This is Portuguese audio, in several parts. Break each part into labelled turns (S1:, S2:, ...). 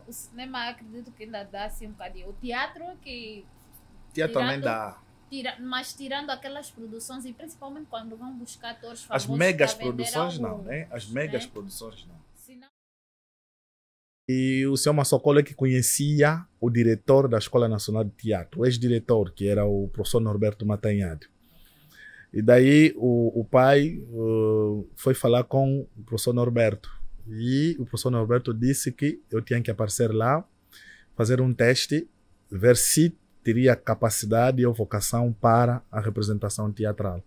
S1: O cinema acredito que ainda dá assim um bocadinho. O teatro que...
S2: Teatro também dá.
S1: Mas tirando aquelas produções, e principalmente quando vão buscar atores
S2: As
S1: famosos
S2: megas
S1: para vender
S2: produções não,
S1: alguns,
S2: né? As megas
S1: né?
S2: produções não.
S1: Senão...
S2: E o senhor Massocola que conhecia o diretor da Escola Nacional de Teatro, o ex-diretor, que era o professor Norberto Matanhado. E daí o pai foi falar com o professor Norberto. E o professor Norberto disse que eu tinha que aparecer lá, fazer um teste, ver se teria capacidade ou vocação para a representação teatral.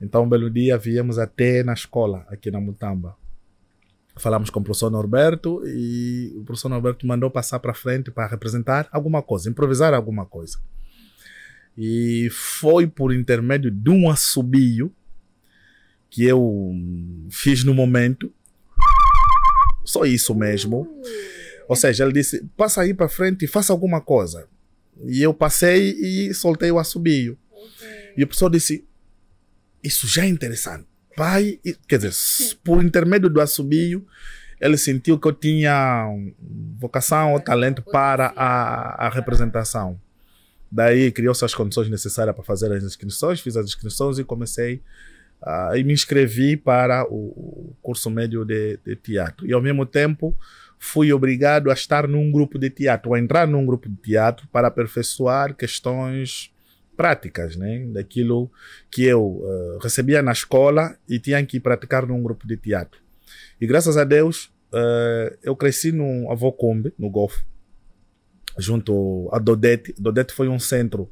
S2: Então, um belo dia, viemos até na escola, aqui na Mutamba. Falamos com o professor Norberto e o professor Norberto mandou passar para frente para representar alguma coisa, improvisar alguma coisa. E foi por intermédio de um assobio que eu fiz no momento. Só isso mesmo. Ou seja, ele disse, passa aí para frente e faça alguma coisa. E eu passei e soltei o assobio. E o professor disse, isso já é interessante. Vai, quer dizer, por intermédio do assobio, ele sentiu que eu tinha vocação ou talento para a representação. Daí criou-se as condições necessárias para fazer as inscrições, fiz as inscrições e comecei e me inscrevi para o curso médio de teatro. E ao mesmo tempo fui obrigado a estar num grupo de teatro, a entrar num grupo de teatro para aperfeiçoar questões práticas, né? Daquilo que eu recebia na escola e tinha que praticar num grupo de teatro. E graças a Deus eu cresci no Avocumbe, no Golfo, junto a Dodete. Dodete foi um centro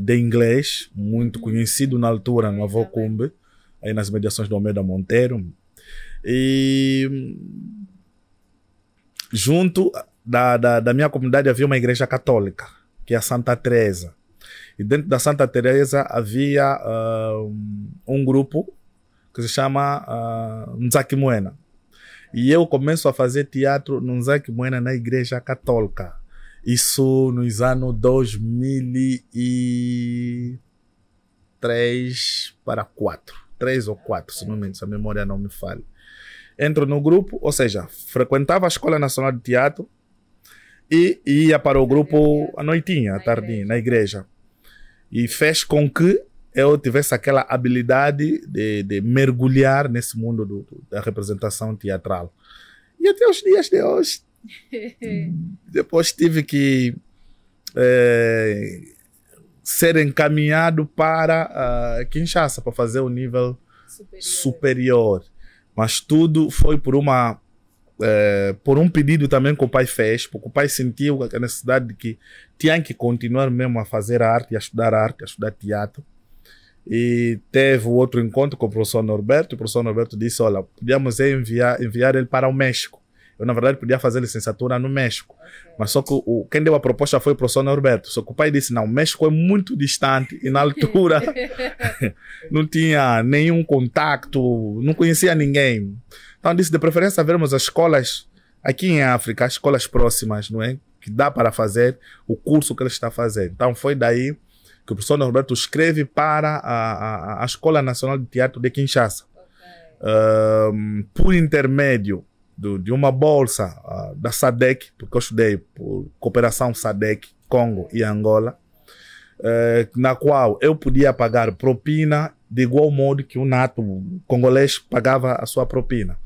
S2: de inglês muito conhecido na altura no Avocumbe, aí nas mediações do Almeida Monteiro. E junto da minha comunidade havia uma igreja católica, que é a Santa Teresa. E dentro da Santa Teresa havia um grupo que se chama Nzaki Moena. E eu começo a fazer teatro no Nzaki Moena na igreja católica. Isso nos anos 2003 para 4. 3 ou 4, se a memória não me falha. Entro no grupo, ou seja, frequentava a Escola Nacional de Teatro e ia para o grupo à noitinha, à tardinha, na igreja. E fez com que eu tivesse aquela habilidade de mergulhar nesse mundo da representação teatral. E até os dias de hoje, depois tive que ser encaminhado para Kinshasa para fazer o nível superior. Mas tudo foi por um pedido também que o pai fez, porque o pai sentiu a necessidade de que tinha que continuar mesmo a fazer arte, a estudar teatro. E teve outro encontro com o professor Norberto. O professor Norberto disse, olha, podíamos enviar ele para o México. Eu, na verdade, podia fazer licenciatura no México. Mas só que quem deu a proposta foi o professor Norberto. Só que o pai disse, não, o México é muito distante. E na altura não tinha nenhum contato, não conhecia ninguém. Então disse, de preferência, vermos as escolas aqui em África, as escolas próximas, não é? Que dá para fazer o curso que ele está fazendo. Então foi daí que o professor Norberto escreve para a Escola Nacional de Teatro de Kinshasa. Por intermédio de uma bolsa da SADC, porque eu estudei por cooperação SADC, Congo e Angola, na qual eu podia pagar propina de igual modo que o nato congolês pagava a sua propina.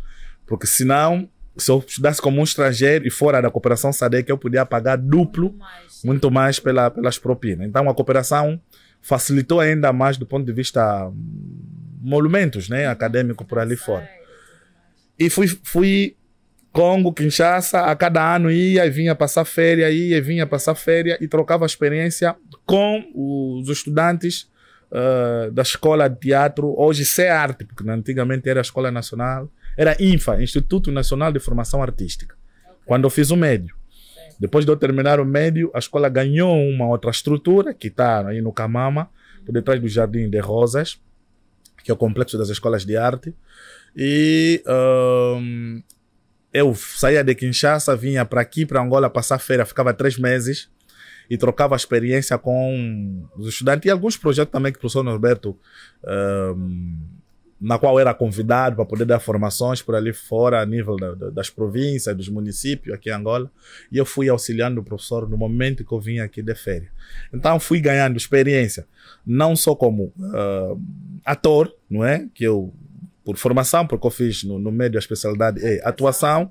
S2: Porque senão, se eu estudasse como um estrangeiro e fora da cooperação SADC, eu podia pagar duplo, muito mais pelas propinas. Então a cooperação facilitou ainda mais do ponto de vista monumentos, né, acadêmico por ali fora. E fui Congo, Kinshasa, a cada ano ia e vinha passar férias, e trocava experiência com os estudantes da Escola de Teatro, hoje CEARTE, porque antigamente era a Escola Nacional, era INFA, Instituto Nacional de Formação Artística, quando eu fiz o médio. Depois de eu terminar o médio, a escola ganhou uma outra estrutura, que está aí no Camama, por detrás do Jardim de Rosas, que é o complexo das escolas de arte. E eu saía de Kinshasa, vinha para aqui, para Angola, passar feira, ficava 3 meses e trocava experiência com os estudantes e alguns projetos também que o professor Norberto na qual era convidado para poder dar formações por ali fora, a nível das províncias, dos municípios aqui em Angola. E eu fui auxiliando o professor no momento que eu vim aqui de férias. Então fui ganhando experiência, não só como ator, não é? Que eu, por formação, porque eu fiz no meio da especialidade é atuação.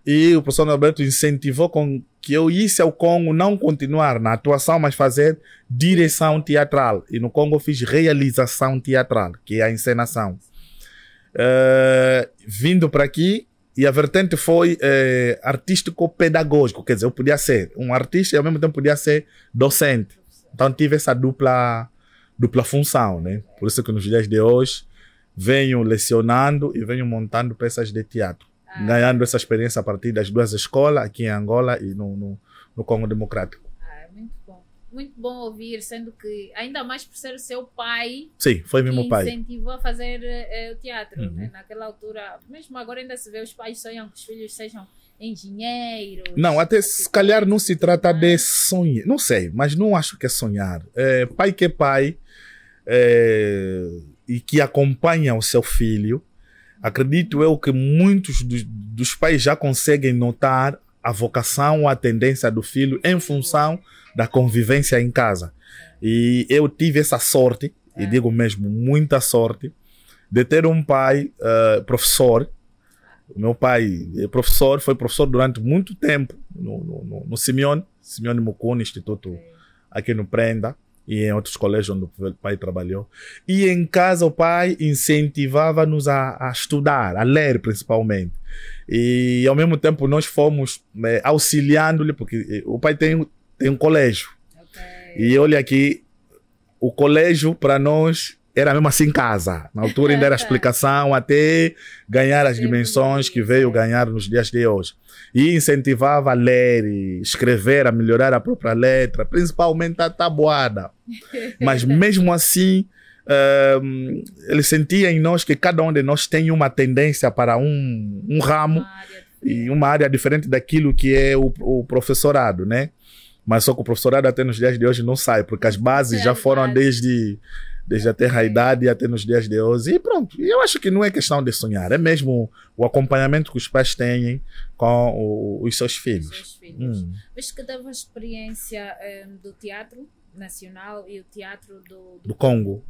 S2: E o professor Norberto incentivou com que euisse ao Congo não continuar na atuação, mas fazer direção teatral. E no Congo eu fiz realização teatral, que é a encenação. Vindo para aqui, e a vertente foi artístico-pedagógico. Quer dizer, eu podia ser um artista e ao mesmo tempo podia ser docente. Então tive essa dupla função, né? Por isso que nos dias de hoje venho lecionando e venho montando peças de teatro. Ganhando essa experiência a partir das duas escolas, aqui em Angola e no Congo Democrático.
S1: Muito bom. Muito bom ouvir, sendo que, ainda mais por ser o seu pai,
S2: sim, foi mesmo
S1: que
S2: pai,
S1: incentivou a fazer o teatro. Né? Naquela altura, mesmo agora ainda se vê, os pais sonham que os filhos sejam engenheiros.
S2: Não, até se calhar não se trata de sonhar, não sei, mas não acho que é sonhar. Pai que é pai e que acompanha o seu filho. Acredito eu que muitos dos pais já conseguem notar a vocação ou a tendência do filho em função da convivência em casa. E eu tive essa sorte, e digo mesmo muita sorte, de ter um pai professor. O meu pai é professor, foi professor durante muito tempo no Simeone Mukuni, Instituto aqui no Prenda. E em outros colégios onde o pai trabalhou. E em casa o pai incentivava-nos a estudar, a ler principalmente. E ao mesmo tempo nós fomos auxiliando-lhe, porque o pai tem um colégio. E olha aqui, o colégio para nós era mesmo assim casa. Na altura ainda era explicação até ganhar as dimensões que veio ganhar nos dias de hoje. E incentivava a ler e escrever, a melhorar a própria letra, principalmente a tabuada. Mas mesmo assim, ele sentia em nós que cada um de nós tem uma tendência para um ramo e uma área diferente daquilo que é o professorado, né? Mas só que o professorado até nos dias de hoje não sai, porque as bases já foram desde a terra-idade até nos dias de hoje. E pronto, eu acho que não é questão de sonhar, é mesmo o acompanhamento que os pais têm com os seus filhos.
S1: Visto que teve a experiência do teatro nacional e o teatro do
S2: Congo,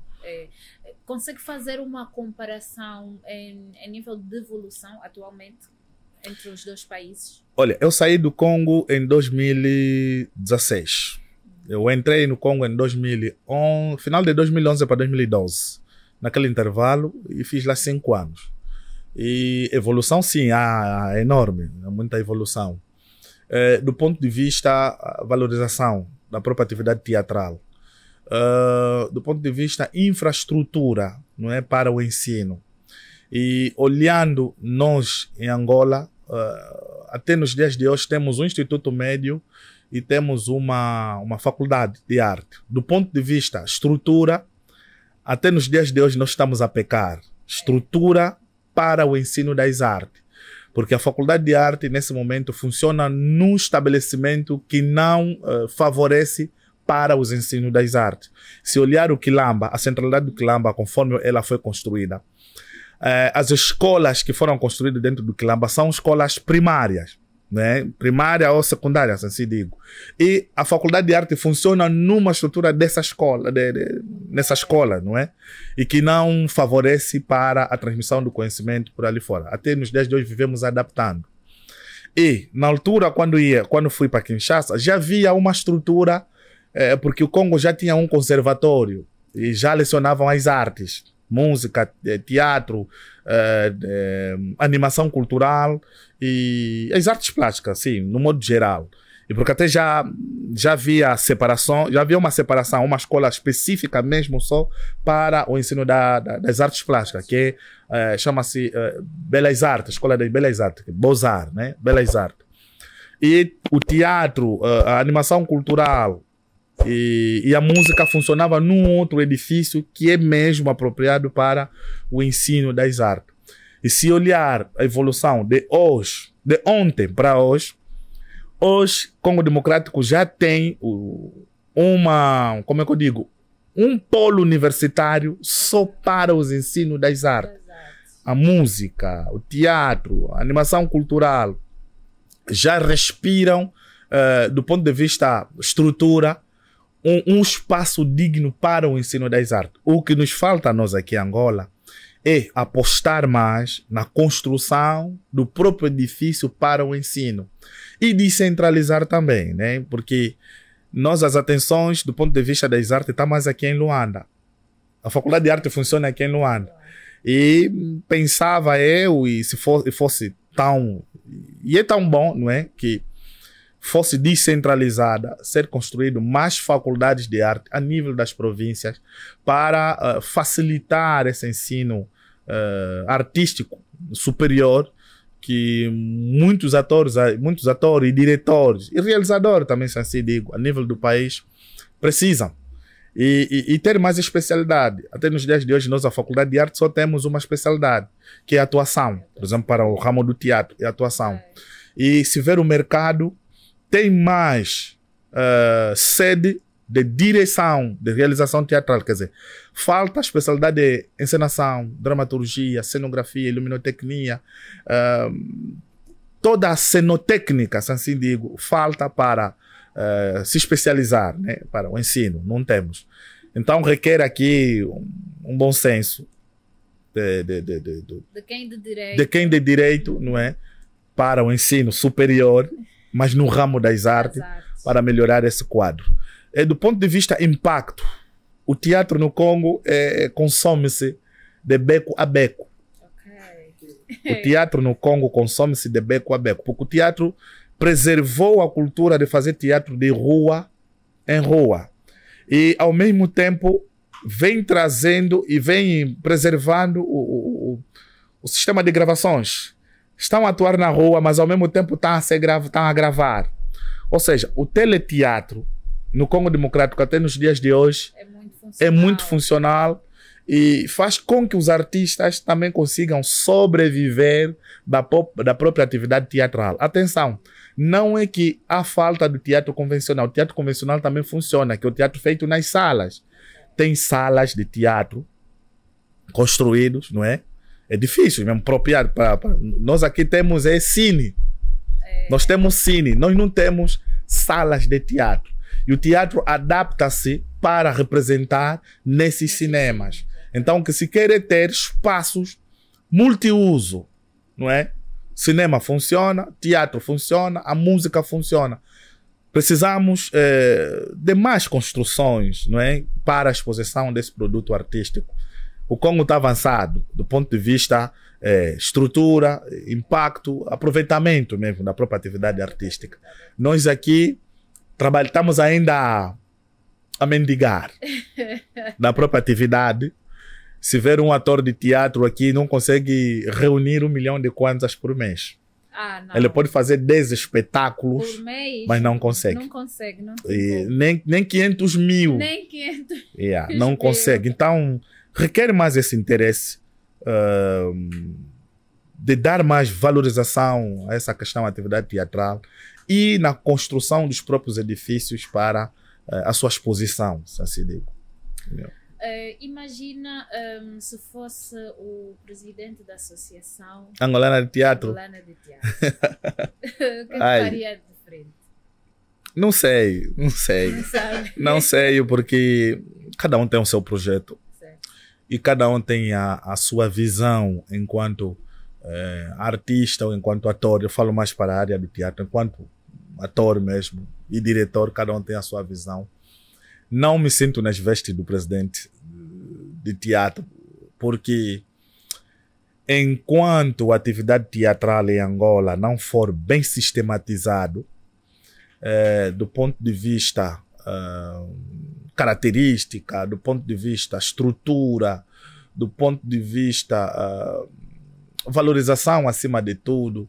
S1: consegue fazer uma comparação em nível de evolução atualmente entre os dois países?
S2: Olha, eu saí do Congo em 2016. Eu entrei no Congo em final de 2011 para 2012, naquele intervalo, e fiz lá 5 anos. E evolução, sim, há enorme, há muita evolução. Do ponto de vista valorização da própria atividade teatral, do ponto de vista infraestrutura, não é, para o ensino. E olhando nós em Angola, até nos dias de hoje temos um Instituto Médio e temos uma faculdade de arte. Do ponto de vista estrutura, até nos dias de hoje nós estamos a pecar. Estrutura para o ensino das artes. Porque a faculdade de arte, nesse momento, funciona num estabelecimento que não favorece para os ensinos das artes. Se olhar o Quilamba, a centralidade do Quilamba, conforme ela foi construída, as escolas que foram construídas dentro do Quilamba são escolas primárias. Né? Primária ou secundária, assim digo. E a faculdade de arte funciona numa estrutura dessa escola, nessa escola, não é? E que não favorece para a transmissão do conhecimento por ali fora. Até nos dias de hoje vivemos adaptando. E na altura, quando fui para Kinshasa, já havia uma estrutura, porque o Congo já tinha um conservatório e já lecionavam as artes. Música, teatro, animação cultural e as artes plásticas, sim, no modo geral. E porque até já havia separação, já havia uma separação, uma escola específica mesmo só para o ensino das artes plásticas, que chama-se Belas Artes, Escola das Belas Artes, Beaux-Arts, né? Belas Artes. E o teatro, a animação cultural, e a música funcionava num outro edifício que é mesmo apropriado para o ensino das artes. E se olhar a evolução de ontem para hoje, Congo Democrático já tem como é que eu digo, um polo universitário só para os ensinos das artes. A música, o teatro, a animação cultural já respiram, do ponto de vista estrutura, um espaço digno para o ensino das artes. O que nos falta a nós aqui em Angola é apostar mais na construção do próprio edifício para o ensino e descentralizar também, né? Porque as atenções do ponto de vista das artes estão mais aqui em Luanda. A Faculdade de Arte funciona aqui em Luanda. E pensava eu, e se fosse tão... E é tão bom, não é? Que fosse descentralizada, ser construído mais faculdades de arte a nível das províncias para facilitar esse ensino artístico superior que muitos atores e diretores e realizadores também, se assim digo, a nível do país precisam. E ter mais especialidade. Até nos dias de hoje, nós, a Faculdade de Arte, só temos uma especialidade, que é a atuação. Por exemplo, para o ramo do teatro, é a atuação. E se ver o mercado, tem mais sede de direção, de realização teatral. Quer dizer, falta a especialidade de encenação, dramaturgia, cenografia, iluminotecnia, toda a cenotécnica, se assim digo, falta para se especializar, né, para o ensino. Não temos. Então requer aqui um bom senso
S1: de
S2: quem de direito, não é, para o ensino superior, mas no ramo das artes, para melhorar esse quadro. Do ponto de vista impacto, o teatro no Congo consome-se de beco a beco. O teatro no Congo consome-se de beco a beco, porque o teatro preservou a cultura de fazer teatro de rua em rua. E, ao mesmo tempo, vem trazendo e vem preservando o sistema de gravações. Estão a atuar na rua, mas ao mesmo tempo estão a gravar. Ou seja, o teleteatro no Congo Democrático, até nos dias de hoje, é muito funcional e faz com que os artistas também consigam sobreviver da própria atividade teatral. Atenção, não é que há falta do teatro convencional. O teatro convencional também funciona, que é o teatro feito nas salas. Tem salas de teatro construídos, não é? É difícil mesmo, apropriado. Nós aqui temos cine. Nós temos cine, nós não temos salas de teatro. E o teatro adapta-se para representar nesses cinemas. Então, o que se quer é ter espaços multiuso, não é? Cinema funciona, teatro funciona, a música funciona. Precisamos de mais construções, não é, para a exposição desse produto artístico. O Congo está avançado do ponto de vista estrutura, impacto, aproveitamento mesmo da própria atividade artística. Nós aqui estamos ainda a mendigar da própria atividade. Se ver um ator de teatro aqui, não consegue reunir 1 milhão de kwanzas por mês.
S1: Não.
S2: Ele pode fazer 10 espetáculos,
S1: por mês,
S2: mas não consegue.
S1: Não consegue, não
S2: nem 500 mil.
S1: Nem 500
S2: não consegue. Então, requer mais esse interesse de dar mais valorização a essa questão da atividade teatral e na construção dos próprios edifícios para a sua exposição, se assim digo.
S1: Imagina se fosse o presidente da Associação
S2: Angolana de Teatro.
S1: Angolana de Teatro. O que faria de frente?
S2: Não sei.
S1: Não sabe.
S2: Não sei, porque cada um tem o seu projeto.
S1: Certo.
S2: E cada um tem a sua visão enquanto artista ou enquanto ator. Eu falo mais para a área do teatro, enquanto ator mesmo e diretor, cada um tem a sua visão. Não me sinto nas vestes do presidente de teatro, porque enquanto a atividade teatral em Angola não for bem sistematizado, do ponto de vista característica, do ponto de vista estrutura, do ponto de vista valorização acima de tudo,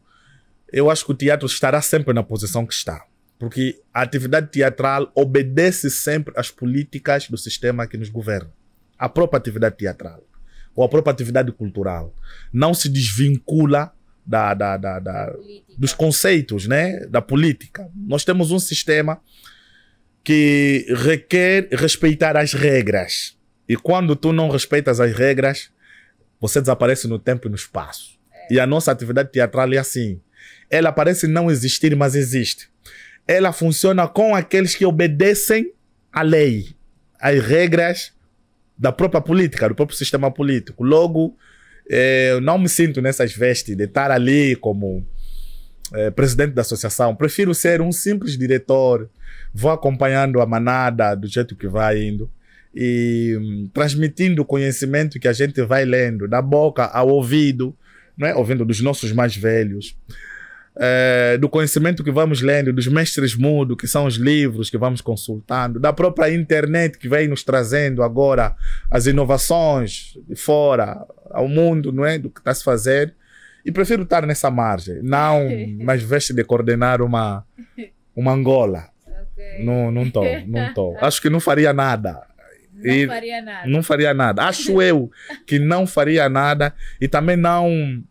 S2: eu acho que o teatro estará sempre na posição que está. Porque a atividade teatral obedece sempre às políticas do sistema que nos governa. A própria atividade teatral ou a própria atividade cultural não se desvincula dos conceitos, né, da política. Nós temos um sistema que requer respeitar as regras. E quando tu não respeitas as regras, você desaparece no tempo e no espaço. E a nossa atividade teatral é assim. Ela parece não existir, mas existe. Ela funciona com aqueles que obedecem à lei, às regras da própria política, do próprio sistema político. Logo, eu não me sinto nessas vestes de estar ali como presidente da associação. Prefiro ser um simples diretor, vou acompanhando a manada do jeito que vai indo e transmitindo o conhecimento que a gente vai lendo, da boca ao ouvido, não é? Ouvindo dos nossos mais velhos, do conhecimento que vamos lendo, dos mestres mudos, que são os livros que vamos consultando, da própria internet que vem nos trazendo agora as inovações de fora ao mundo, não é? Do que está a se fazer. E prefiro estar nessa margem, não mais veste de coordenar uma Angola.
S1: Ok.
S2: Não tô. Acho que não faria nada.
S1: Não faria nada.
S2: Não faria nada. Acho eu que não faria nada e também não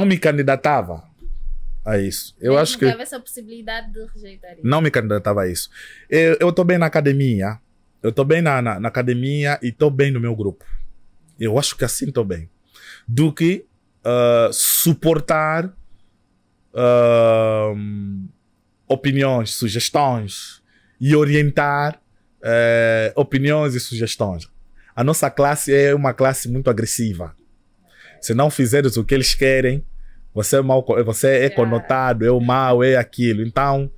S2: me candidatava a isso. Eu acho que
S1: teve essa possibilidade de rejeitar isso.
S2: não me candidatava a isso. Eu estou bem na academia. Eu estou bem na academia e estou bem no meu grupo. Eu acho que assim estou bem. Do que suportar opiniões, sugestões e orientar opiniões e sugestões. A nossa classe é uma classe muito agressiva. Se não fizeres o que eles querem, você é conotado, é o mal, é aquilo. Então,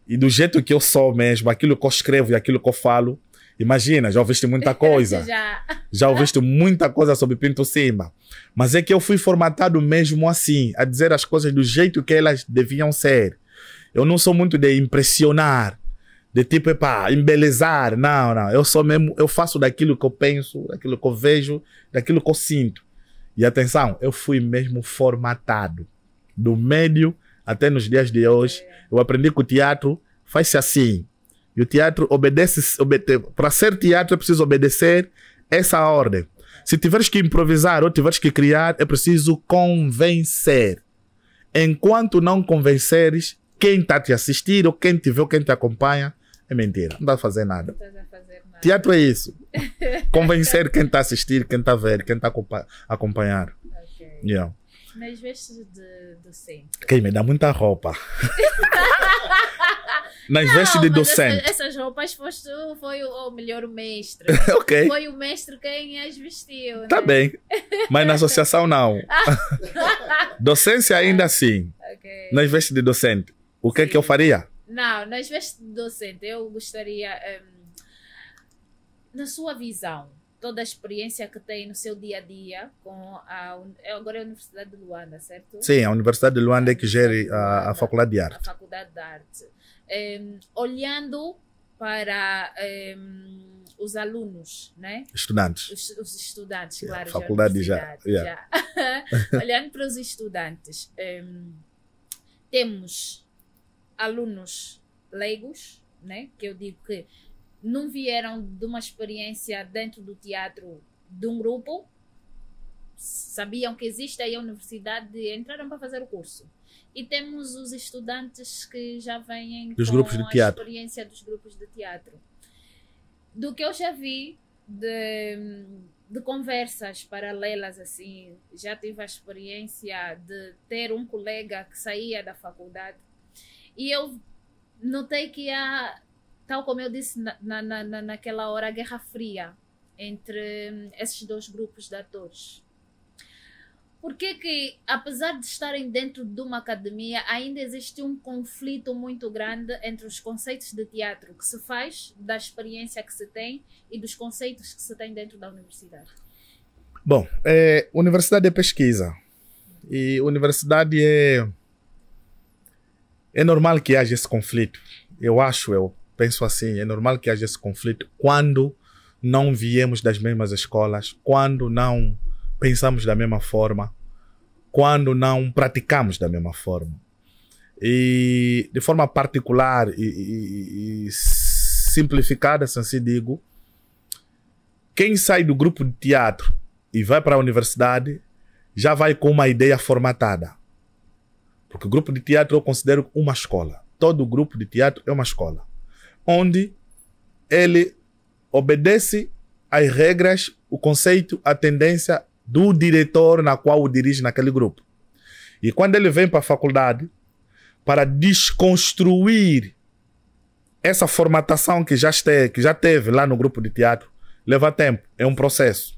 S2: e do jeito que eu sou mesmo, aquilo que eu escrevo e aquilo que eu falo, imagina, já ouviste muita coisa. Já ouviste muita coisa sobre Pinto Simba. Mas é que eu fui formatado mesmo assim, a dizer as coisas do jeito que elas deviam ser. Eu não sou muito de impressionar, de tipo, embelezar. Não. Eu sou mesmo, eu faço daquilo que eu penso, daquilo que eu vejo, daquilo que eu sinto. E atenção, eu fui mesmo formatado. Do médio até nos dias de hoje, eu aprendi que o teatro faz-se assim. E o teatro obedece. Para ser teatro é preciso obedecer essa ordem. Se tiveres que improvisar ou tiveres que criar, é preciso convencer. Enquanto não convenceres, quem está te assistir ou quem te vê ou quem te acompanha, é mentira. Não dá a fazer nada. Teatro é isso. Convencer quem está a assistir, quem está a ver, quem está a acompanhar.
S1: Ok.
S2: Yeah.
S1: Nas vestes de docente.
S2: Quem me dá muita roupa. Nas vestes de docente.
S1: Essas roupas foi o melhor mestre.
S2: Ok.
S1: Foi o mestre quem as vestiu.
S2: Tá bem. Mas na associação não. Docência ainda assim.
S1: Okay.
S2: Nas vestes de docente. O que é que eu faria?
S1: Não, nas vestes de docente eu gostaria, na sua visão, toda a experiência que tem no seu dia a dia com agora é a Universidade de Luanda, certo?
S2: Sim, a Universidade de Luanda é que gere a Faculdade de Arte.
S1: A Faculdade de Arte. Olhando para os alunos, né?
S2: Estudantes.
S1: Os estudantes,
S2: Yeah,
S1: claro.
S2: faculdade
S1: já. Olhando para os estudantes, temos alunos leigos, né? Que eu digo que não vieram de uma experiência dentro do teatro de um grupo, sabiam que existe aí a universidade e entraram para fazer o curso. E temos os estudantes que já vêm
S2: dos
S1: com
S2: grupos de teatro.
S1: A experiência dos grupos de teatro. Do que eu já vi de conversas paralelas, assim, já tive a experiência de ter um colega que saía da faculdade e eu notei que há, tal como eu disse naquela hora, a guerra fria entre esses dois grupos de atores. Porque que, apesar de estarem dentro de uma academia, ainda existe um conflito muito grande entre os conceitos de teatro que se faz, da experiência que se tem e dos conceitos que se tem dentro da universidade?
S2: Bom, universidade é pesquisa. E universidade é normal que haja esse conflito. Eu penso assim, é normal que haja esse conflito quando não viemos das mesmas escolas, quando não pensamos da mesma forma, quando não praticamos da mesma forma. E de forma particular e simplificada, assim digo, quem sai do grupo de teatro e vai para a universidade já vai com uma ideia formatada. Porque o grupo de teatro eu considero uma escola. Todo grupo de teatro é uma escola. onde ele obedece às regras, o conceito, a tendência do diretor na qual o dirige naquele grupo. E quando ele vem para a faculdade, para desconstruir essa formatação que já teve lá no grupo de teatro, leva tempo, é um processo.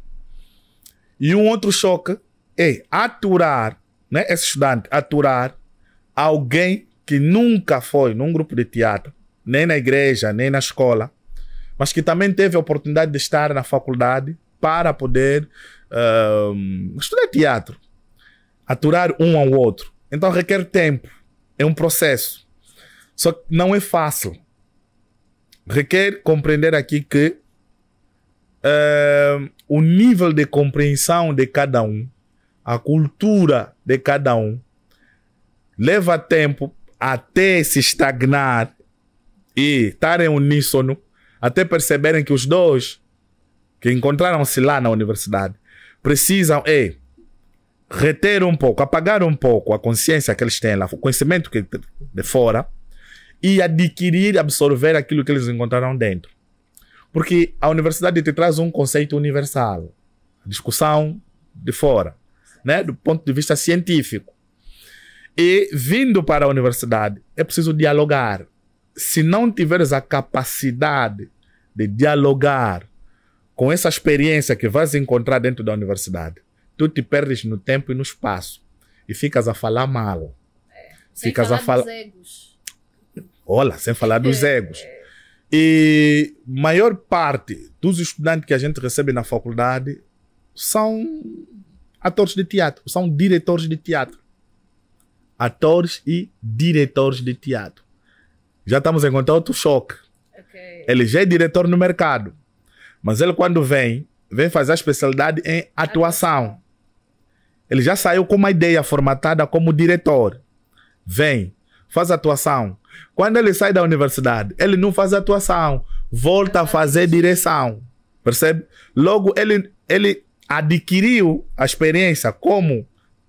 S2: E um outro choque é aturar, né, esse estudante, aturar alguém que nunca foi num grupo de teatro, nem na igreja, nem na escola, mas que também teve a oportunidade de estar na faculdade para poder estudar teatro. Aturar um ao outro. Então requer tempo. É um processo. Só que não é fácil. Requer compreender aqui que o nível de compreensão de cada um, a cultura de cada um, leva tempo até se estagnar e estar em uníssono, até perceberem que os dois que encontraram-se lá na universidade precisam reter um pouco, apagar um pouco a consciência que eles têm lá, o conhecimento que de fora, e adquirir, absorver aquilo que eles encontraram dentro. Porque a universidade te traz um conceito universal, a discussão de fora, né, do ponto de vista científico. E vindo para a universidade, é preciso dialogar. Se não tiveres a capacidade de dialogar com essa experiência que vais encontrar dentro da universidade, tu te perdes no tempo e no espaço. E ficas a falar mal.
S1: Sem falar dos egos.
S2: Olha, sem falar dos egos. E maior parte dos estudantes que a gente recebe na faculdade são atores de teatro, são diretores de teatro. Atores e diretores de teatro. Já estamos a encontrar outro choque.
S1: Okay.
S2: Ele já é diretor no mercado, mas ele quando vem fazer a especialidade em atuação. Ele já saiu com uma ideia formatada como diretor. Vem, faz atuação. Quando ele sai da universidade, ele não faz atuação, volta a fazer direção. Percebe? Logo, ele adquiriu a experiência como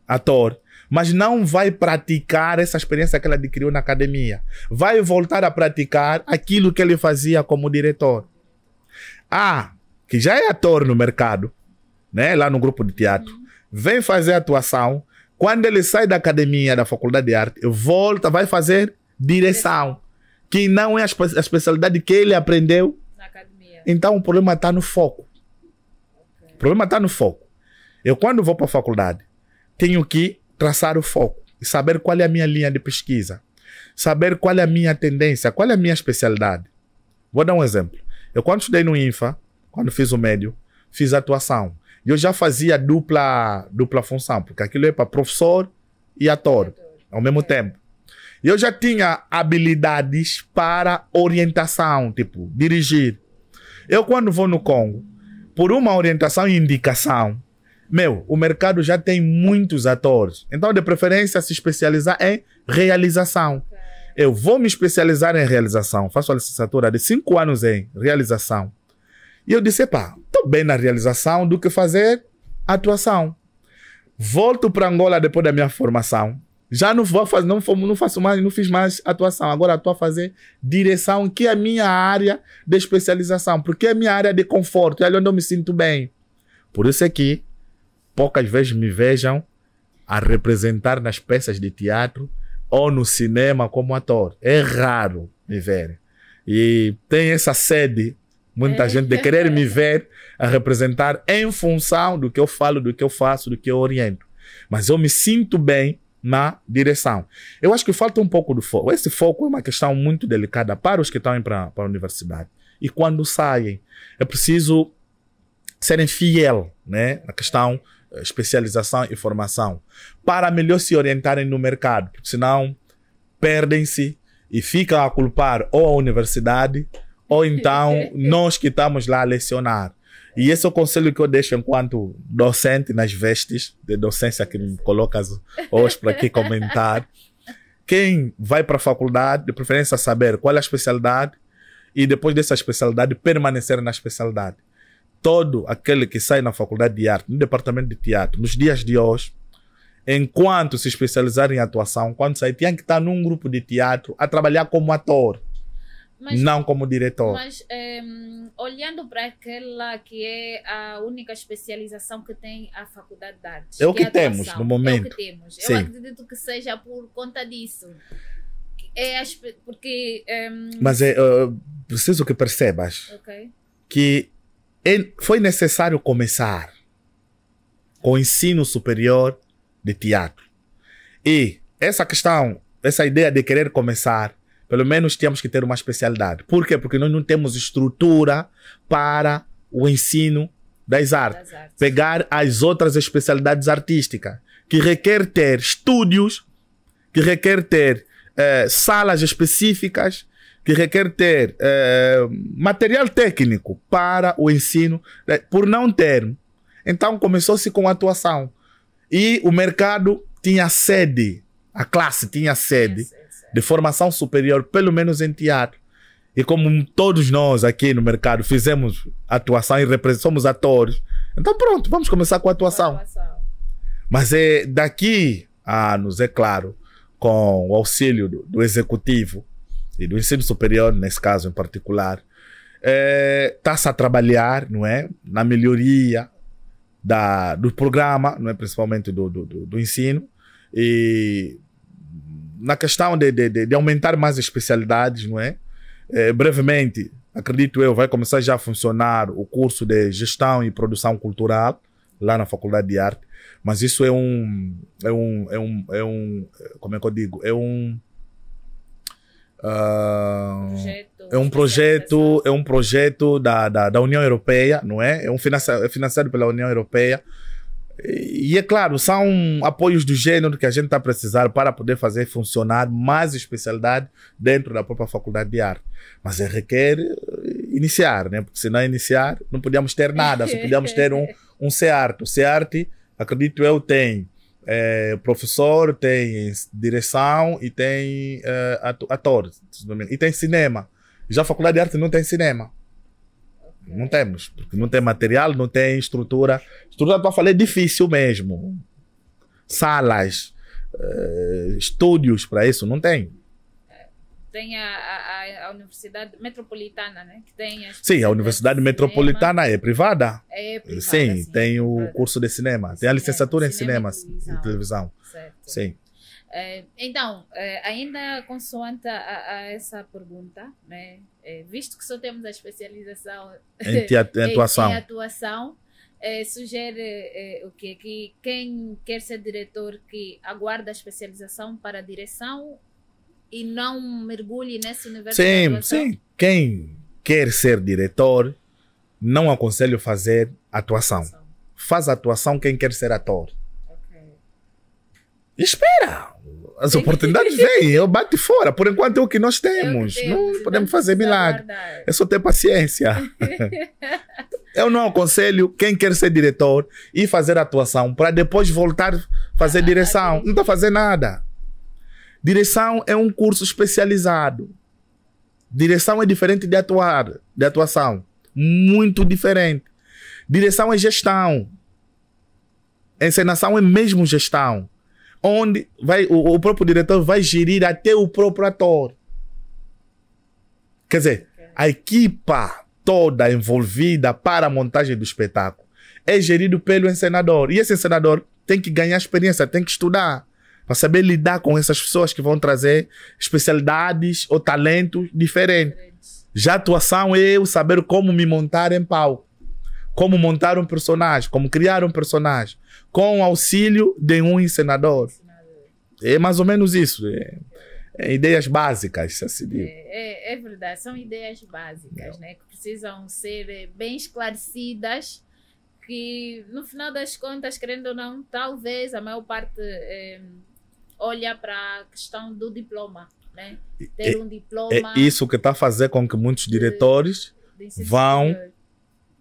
S2: ator, mas não vai praticar essa experiência que ele adquiriu na academia. Vai voltar a praticar aquilo que ele fazia como diretor. Que já é ator no mercado, né, lá no grupo de teatro, vem fazer atuação. Quando ele sai da academia, da faculdade de arte, volta, vai fazer direção, que não é a especialidade que ele aprendeu
S1: na academia.
S2: Então o problema está no foco. Okay. O problema está no foco. Eu, quando vou para a faculdade, tenho que traçar o foco e saber qual é a minha linha de pesquisa, saber qual é a minha tendência, qual é a minha especialidade. Vou dar um exemplo. Eu, quando estudei no INFA, quando fiz o médio, fiz atuação. Eu já fazia dupla função, porque aquilo é para professor e ator ao mesmo tempo. E eu já tinha habilidades para orientação, tipo, dirigir. Eu, quando vou no Congo, por uma orientação e indicação, o mercado já tem muitos atores. Então, de preferência, se especializar em realização. Eu vou me especializar em realização. Faço a licenciatura de 5 anos em realização. E eu disse, estou bem na realização do que fazer atuação. Volto para Angola depois da minha formação. Já não vou fazer, não faço mais, não fiz mais atuação. Agora estou a fazer direção, que é a minha área de especialização, porque é a minha área de conforto, é ali onde eu me sinto bem. Por isso é que poucas vezes me vejam a representar nas peças de teatro ou no cinema como ator. É raro me verem. E tem essa sede, muita gente, de querer me ver a representar em função do que eu falo, do que eu faço, do que eu oriento. Mas eu me sinto bem na direção. Eu acho que falta um pouco do foco. Esse foco é uma questão muito delicada para os que estão indo para a universidade. E quando saem, é preciso serem fiel, né, na questão especialização e formação, para melhor se orientarem no mercado, porque senão perdem-se e ficam a culpar ou a universidade ou então nós que estamos lá a lecionar. E esse é o conselho que eu deixo enquanto docente nas vestes de docência que me colocas hoje para aqui comentar. Quem vai para a faculdade, de preferência saber qual é a especialidade e depois dessa especialidade permanecer na especialidade. Todo aquele que sai na faculdade de arte, no departamento de teatro, nos dias de hoje, enquanto se especializar em atuação, quando sair, tinha que estar num grupo de teatro a trabalhar como ator. não como diretor.
S1: Mas olhando para aquela que é a única especialização que tem a Faculdade de Artes.
S2: É o que
S1: é a
S2: temos
S1: atuação,
S2: no momento.
S1: É o que temos.
S2: Sim.
S1: Eu acredito que seja por conta disso. Porque...
S2: Mas preciso que percebas
S1: Ok.
S2: que foi necessário começar com o ensino superior de teatro. E essa questão, essa ideia de querer começar, pelo menos temos que ter uma especialidade. Por quê? Porque nós não temos estrutura para o ensino das artes. Pegar as outras especialidades artísticas, que requer ter estúdios, que requer ter salas específicas, que requer ter material técnico para o ensino, por não ter. Então começou-se com a atuação. E o mercado tinha sede, a classe tinha sede de formação superior, pelo menos em teatro. E como todos nós aqui no mercado fizemos atuação e somos atores, então pronto, vamos começar com a atuação. Mas daqui a anos, é claro, com o auxílio do executivo e do ensino superior, nesse caso em particular, está-se a trabalhar, não é, na melhoria do programa, não é, principalmente do ensino, e na questão de aumentar mais especialidades, não é? Brevemente, acredito eu, vai começar já a funcionar o curso de Gestão e Produção Cultural lá na Faculdade de Arte, mas isso como é que eu digo? É um projeto da União Europeia, não é? É financiado pela União Europeia. E é claro, são apoios do gênero que a gente está a precisar para poder fazer funcionar mais especialidade dentro da própria Faculdade de Arte. Mas requer iniciar, né? Porque se não iniciar, não podíamos ter nada, só podíamos ter um CEART. O CEART, acredito eu, tem professor, tem direção e tem ator, e tem cinema. Já a Faculdade de Arte não tem cinema. Não temos, porque não tem material, não tem estrutura. Estrutura, para falar, é difícil mesmo. Salas, estúdios para isso, não tem.
S1: Tem a Universidade Metropolitana, né? Que tem
S2: sim, a Universidade Metropolitana é privada.
S1: É privada.
S2: Sim, tem o curso de cinema. Tem a licenciatura em cinema e televisão.
S1: Certo.
S2: Sim.
S1: Então, ainda consoante a essa pergunta, né? Visto que só temos a especialização
S2: em
S1: atuação, sugere o quê? Que quem quer ser diretor que aguarda a especialização para a direção e não mergulhe nesse universo da atuação?
S2: Sim. Quem quer ser diretor, não aconselho fazer atuação. Faz atuação quem quer ser ator. Espera, as oportunidades vêm, eu bate fora. Por enquanto é o que nós temos. Não podemos fazer milagre. É só ter paciência. Eu não aconselho quem quer ser diretor e fazer atuação para depois voltar a fazer direção. Não está fazendo nada. Direção é um curso especializado. Direção é diferente de atuação. Muito diferente. Direção é gestão. Encenação é mesmo gestão. Onde o próprio diretor vai gerir até o próprio ator. Quer dizer, a equipa toda envolvida para a montagem do espetáculo é gerido pelo encenador. E esse encenador tem que ganhar experiência, tem que estudar para saber lidar com essas pessoas que vão trazer especialidades ou talentos diferentes. Já a atuação é eu saber como me montar em palco, como montar um personagem, como criar um personagem, com o auxílio de um encenador. É mais ou menos isso. Ideias básicas, assim.
S1: É verdade, são ideias básicas, né? Que precisam ser bem esclarecidas, que no final das contas, querendo ou não, talvez a maior parte olha para a questão do diploma, né? Ter um diploma.
S2: É isso que está a fazer com que muitos diretores vão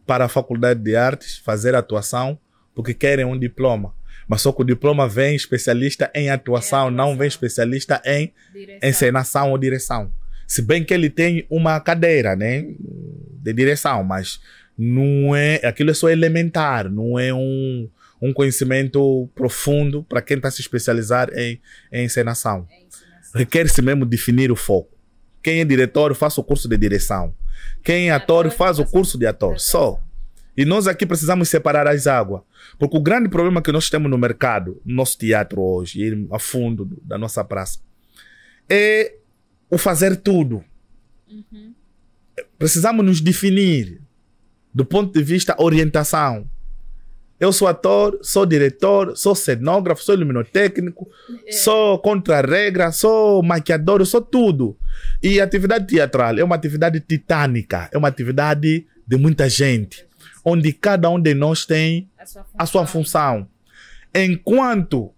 S2: para a Faculdade de Artes fazer atuação porque querem um diploma. Mas só que o diploma vem especialista em atuação, não vem especialista em encenação ou direção. Se bem que ele tem uma cadeira, né, de direção, mas não é, aquilo é só elementar, não é um conhecimento profundo para quem está se especializar em encenação. Requer-se mesmo definir o foco. Quem é diretor faz o curso de direção. Quem é ator faz o curso de ator. Só. E nós aqui precisamos separar as águas. Porque o grande problema que nós temos no mercado, no nosso teatro hoje, ir a fundo da nossa praça, é o fazer tudo. Precisamos nos definir do ponto de vista orientação. Eu sou ator, sou diretor, sou cenógrafo, sou iluminotécnico, sou contra-regra, sou maquiador, eu sou tudo. E a atividade teatral é uma atividade titânica, é uma atividade de muita gente, onde cada um de nós tem a sua função. Enquanto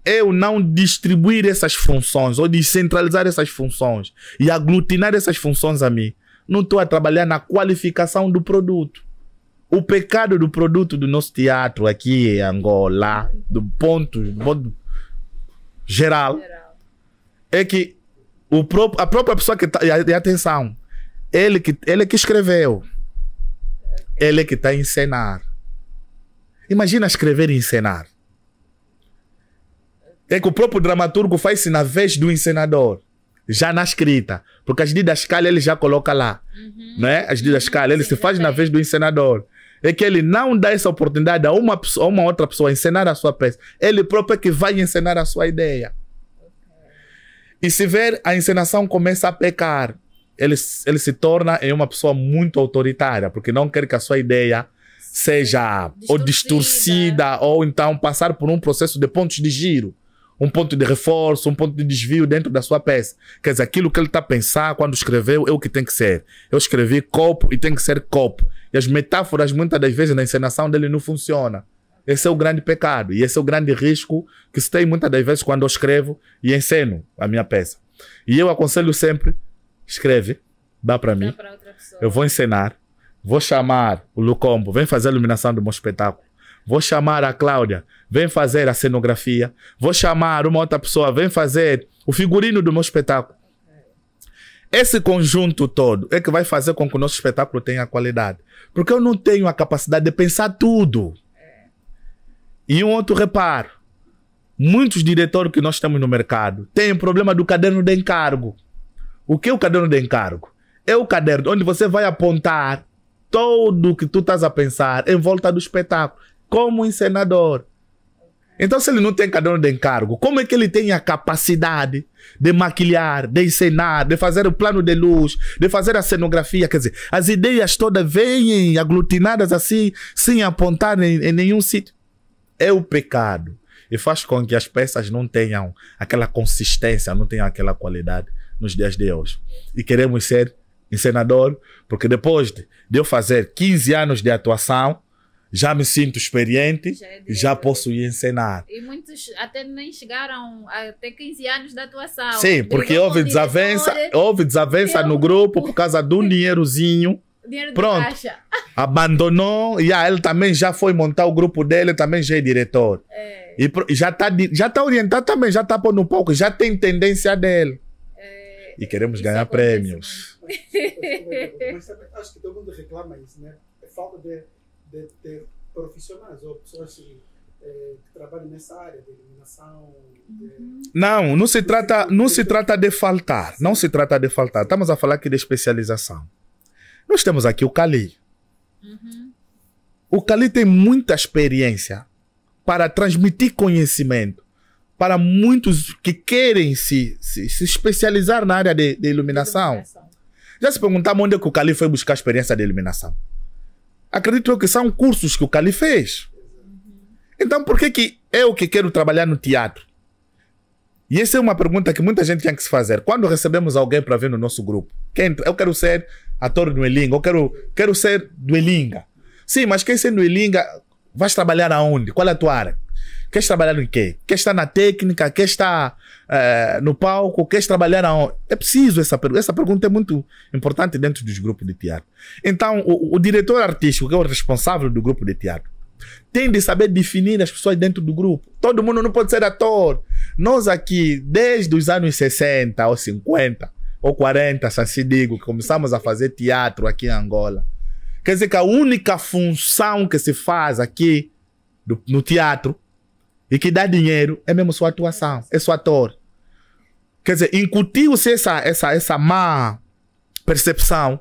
S2: eu não distribuir essas funções ou descentralizar essas funções e aglutinar essas funções a mim, não estou a trabalhar na qualificação do produto. O pecado do produto do nosso teatro aqui em Angola, do ponto geral, é que a própria pessoa que está... E atenção, ele que escreveu, ele que está a encenar. Imagina escrever e encenar. É que o próprio dramaturgo faz-se na vez do encenador, já na escrita, porque as didascalias ele já coloca lá, né? As didascalias ele se faz na vez do encenador. É que ele não dá essa oportunidade a uma outra pessoa encenar a sua peça. Ele próprio é que vai encenar a sua ideia. E se ver a encenação começa a pecar, ele se torna uma pessoa muito autoritária, porque não quer que a sua ideia seja ou distorcida, ou então passar por um processo de pontos de giro, um ponto de reforço, um ponto de desvio dentro da sua peça. Quer dizer, aquilo que ele está a pensar quando escreveu é o que tem que ser. Eu escrevi copo e tem que ser copo. E as metáforas, muitas das vezes, na encenação dele não funcionam. Esse é o grande pecado. E esse é o grande risco que se tem muitas das vezes quando eu escrevo e enceno a minha peça. E eu aconselho sempre, escreve, dá para mim. Eu vou encenar, vou chamar o Lucombo, vem fazer a iluminação do meu espetáculo. Vou chamar a Cláudia, vem fazer a cenografia. Vou chamar uma outra pessoa, vem fazer o figurino do meu espetáculo. Esse conjunto todo é que vai fazer com que o nosso espetáculo tenha qualidade. Porque eu não tenho a capacidade de pensar tudo. E um outro reparo. Muitos diretores que nós temos no mercado têm o problema do caderno de encargo. O que é o caderno de encargo? É o caderno onde você vai apontar tudo o que tu estás a pensar em volta do espetáculo, como encenador. Então, se ele não tem caderno de encargo, como é que ele tem a capacidade de maquilhar, de encenar, de fazer o plano de luz, de fazer a cenografia? Quer dizer, as ideias todas vêm aglutinadas assim, sem apontar em nenhum sítio. É o pecado. E faz com que as peças não tenham aquela consistência, não tenham aquela qualidade nos dias de hoje. E queremos ser encenador, porque depois de eu fazer 15 anos de atuação, já me sinto experiente e já posso ir encenar.
S1: E muitos até nem chegaram a ter 15 anos de atuação.
S2: Sim, porque houve desavença no grupo por causa de um dinheirozinho.
S1: Dinheiro de
S2: pronto,
S1: caixa.
S2: Abandonou e ele também já foi montar o grupo dele, também já é diretor. E já está orientado também, já está pondo um pouco, já tem tendência dele. E queremos ganhar prêmios.
S3: Mas também acho que todo mundo reclama isso, né? É falta de ter profissionais ou pessoas que trabalham nessa área de iluminação.
S2: Não se trata de faltar. Não se trata de faltar. Estamos a falar aqui de especialização. Nós temos aqui o Cali. O Cali tem muita experiência para transmitir conhecimento para muitos que querem se especializar na área de iluminação. Já se perguntamos onde é que o Cali foi buscar a experiência de iluminação? Acredito que são cursos que o Cali fez. Então, por que eu que quero trabalhar no teatro? E essa é uma pergunta que muita gente tem que se fazer. Quando recebemos alguém para vir no nosso grupo, eu quero ser ator do Elinga, eu quero ser do Elinga. Sim, mas quem ser do Elinga, vais trabalhar aonde? Qual é a tua área? Queres trabalhar em quê? Queres estar na técnica? Queres estar no palco? Queres trabalhar aonde? É preciso essa pergunta. Essa pergunta é muito importante dentro dos grupos de teatro. Então, o diretor artístico, que é o responsável do grupo de teatro, tem de saber definir as pessoas dentro do grupo. Todo mundo não pode ser ator. Nós aqui, desde os anos 60 ou 50 ou 40, assim digo, que começamos a fazer teatro aqui em Angola. Quer dizer que a única função que se faz aqui no teatro e que dá dinheiro é mesmo sua atuação, é seu ator. Quer dizer, incutiu-se essa má percepção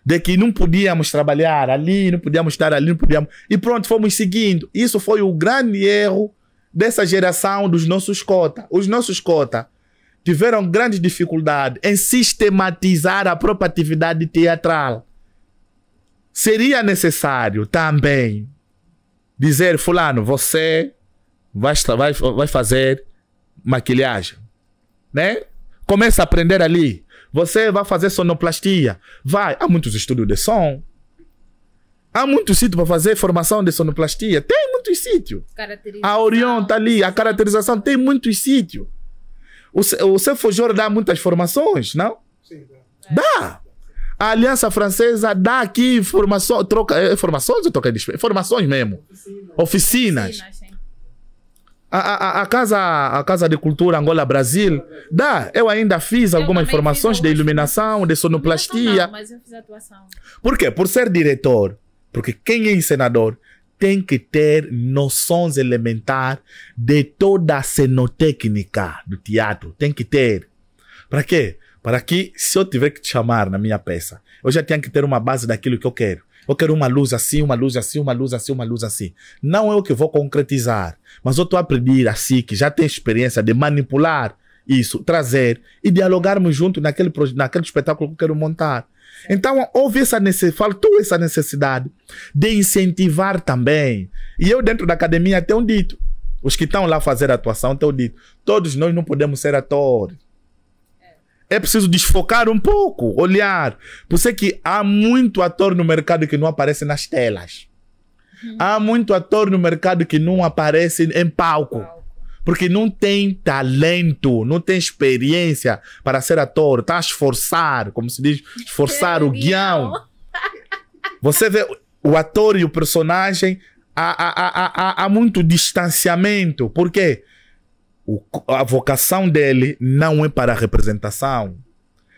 S2: de que não podíamos trabalhar ali, não podíamos estar ali, não podíamos... E pronto, fomos seguindo. Isso foi o grande erro dessa geração dos nossos cota. Os nossos cota tiveram grande dificuldade em sistematizar a própria atividade teatral. Seria necessário também dizer, fulano, você vai fazer maquilhagem, né? Começa a aprender ali. Você vai fazer sonoplastia. Vai. Há muitos estúdios de som. Há muitos sítios para fazer formação de sonoplastia. Tem muitos sítios. A Orion está ali. A caracterização tem muitos sítios. O Cefojor dá muitas formações, não?
S3: Sim,
S2: dá. A Aliança Francesa dá aqui formações, formações ou troca de formações mesmo. Oficinas. A Casa de Cultura Angola Brasil dá. Eu ainda fiz algumas formações de iluminação, de sonoplastia.
S1: Não, mas eu fiz atuação.
S2: Por quê? Por ser diretor. Porque quem é encenador tem que ter noções elementares de toda a cenotécnica do teatro. Tem que ter. Para quê? Para que, se eu tiver que te chamar na minha peça, eu já tenho que ter uma base daquilo que eu quero. Eu quero uma luz assim, uma luz assim, uma luz assim, uma luz assim. Não é o que vou concretizar, mas eu estou aprendendo assim, que já tem experiência de manipular isso, trazer e dialogarmos junto naquele espetáculo que eu quero montar. Então, houve faltou essa necessidade de incentivar também. E eu, dentro da academia, tenho dito, os que estão lá fazer atuação, tenho dito, todos nós não podemos ser atores. É preciso desfocar um pouco, olhar. Por isso é que há muito ator no mercado que não aparece nas telas. Há muito ator no mercado que não aparece em palco. Porque não tem talento, não tem experiência para ser ator. Está a esforçar, como se diz, esforçar o guião. Você vê o ator e o personagem, há muito distanciamento. Por quê? A vocação dele não é para a representação.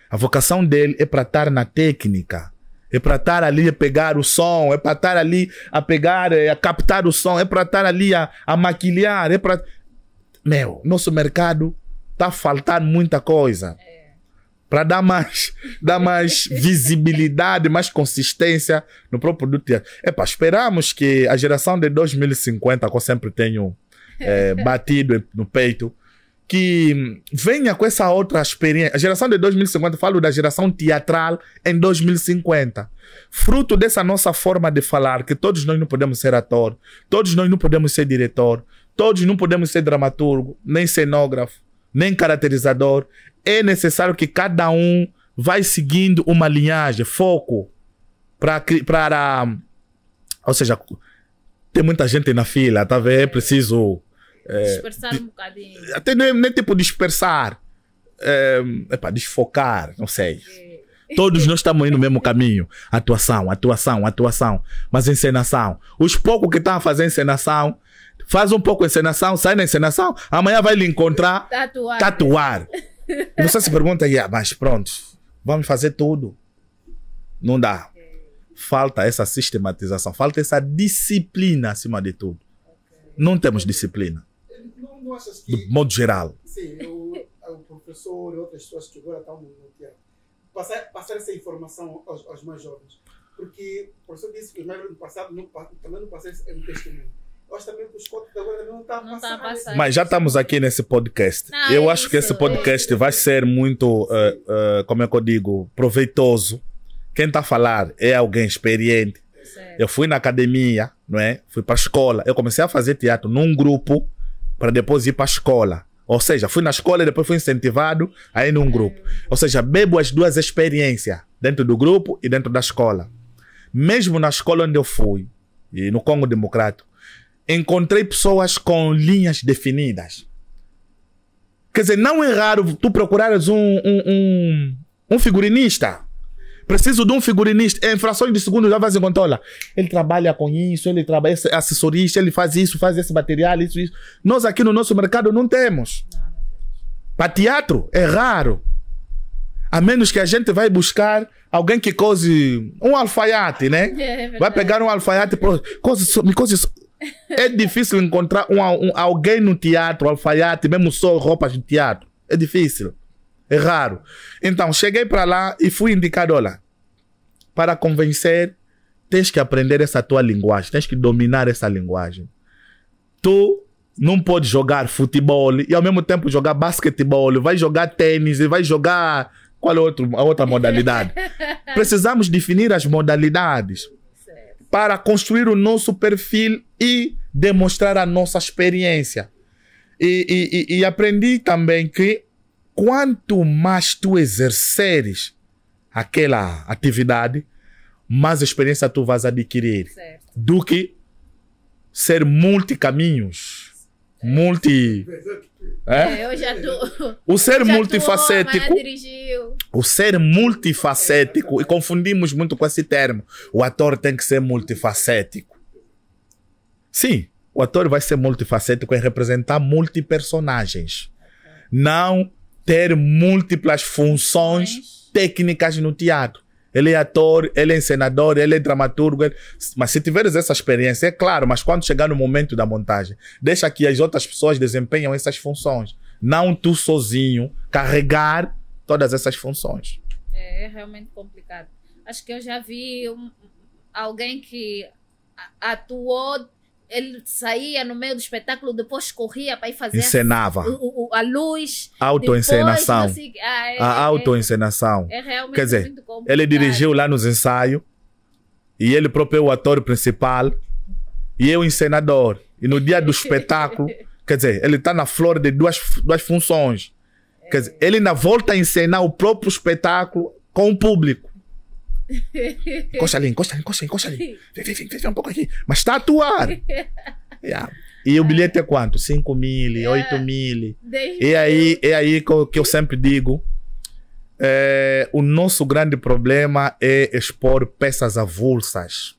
S2: A vocação dele é para estar na técnica. É para estar ali a pegar o som. É para estar ali a pegar, a captar o som. É para estar ali a maquilhar. É para... nosso mercado está a faltar muita coisa. Para dar mais visibilidade, mais consistência no próprio produto teatro. Esperamos que a geração de 2050, que eu sempre tenho batido no peito, que venha com essa outra experiência. A geração de 2050, falo da geração teatral em 2050. Fruto dessa nossa forma de falar, que todos nós não podemos ser ator, todos nós não podemos ser diretor, todos não podemos ser dramaturgo, nem cenógrafo, nem caracterizador. É necessário que cada um vai seguindo uma linhagem, foco, ou seja, tem muita gente na fila, tá vendo? É preciso...
S1: dispersar um bocadinho.
S2: Até nem tipo dispersar. Desfocar, não sei. Todos nós estamos indo no mesmo caminho. Atuação. Mas encenação. Os poucos que estão a fazer encenação, faz um pouco de encenação, sai na encenação, amanhã vai lhe encontrar, tatuar. Você se pergunta, mas pronto, vamos fazer tudo. Não dá. Falta essa sistematização, falta essa disciplina acima de tudo. Não temos disciplina.
S3: Não achas que...
S2: Do modo geral.
S3: Sim, o professor e outras pessoas que agora estão no teatro passar essa informação aos mais jovens. Porque o professor disse que os mais jovens do passado também não passaram um testemunho. Eu acho também que os cotos agora não estão a passar.
S2: Mas já estamos aqui nesse podcast. Eu acho que esse podcast vai ser muito, como é que eu digo, proveitoso. Quem está a falar é alguém experiente. Certo. Eu fui na academia, não é? Fui para a escola. Eu comecei a fazer teatro num grupo para depois ir para a escola. Ou seja, fui na escola e depois fui incentivado a ir num grupo. Ou seja, bebo as duas experiências, dentro do grupo e dentro da escola. Mesmo na escola onde eu fui, e no Congo Democrático, encontrei pessoas com linhas definidas. Quer dizer, não é raro tu procurares um figurinista. Preciso de um figurinista. Em frações de segundo já vai se encontrar. Olha, ele trabalha com isso, ele trabalha, é assessorista, ele faz isso, faz esse material, isso. Nós aqui no nosso mercado não temos. Para teatro é raro. A menos que a gente vai buscar alguém que cose um alfaiate, né? Vai pegar um alfaiate, é difícil encontrar alguém no teatro, alfaiate, mesmo só roupas de teatro. É difícil. É raro. Então, cheguei para lá e fui indicado, olha, para convencer, tens que aprender essa tua linguagem, tens que dominar essa linguagem. Tu não pode jogar futebol e ao mesmo tempo jogar basquetebol, vai jogar tênis e vai jogar qual é a outra modalidade. Precisamos definir as modalidades para construir o nosso perfil e demonstrar a nossa experiência. E aprendi também que quanto mais tu exerceres aquela atividade, mais experiência tu vais adquirir.
S1: Certo.
S2: Do que ser multicaminhos.
S1: Eu já tô.
S2: O ser
S1: já
S2: multifacético.
S1: Dirigiu.
S2: O ser multifacético, e confundimos muito com esse termo. O ator tem que ser multifacético. Sim, o ator vai ser multifacético em representar multipersonagens. Não ter múltiplas funções técnicas no teatro. Ele é ator, ele é encenador, ele é dramaturgo. Mas se tiveres essa experiência, é claro, mas quando chegar no momento da montagem, deixa que as outras pessoas desempenham essas funções. Não tu sozinho carregar todas essas funções.
S1: É realmente complicado. Acho que eu já vi alguém que atuou, ele saía no meio do espetáculo, depois corria para ir fazer
S2: Encenava.
S1: A luz.
S2: Autoencenação. A autoencenação.
S1: É realmente
S2: Quer dizer,
S1: muito complicado.
S2: ele dirigiu lá nos ensaios e ele próprio é o ator principal e eu o encenador. E no dia do espetáculo, quer dizer, ele está na flor de duas funções. Quer dizer, ele na volta a encenar o próprio espetáculo com o público. Encosta ali. Vem um pouco aqui. Mas está a atuar. Yeah. E o bilhete é quanto? 5 mil, 8 mil. É aí que eu sempre digo. O nosso grande problema é expor peças avulsas.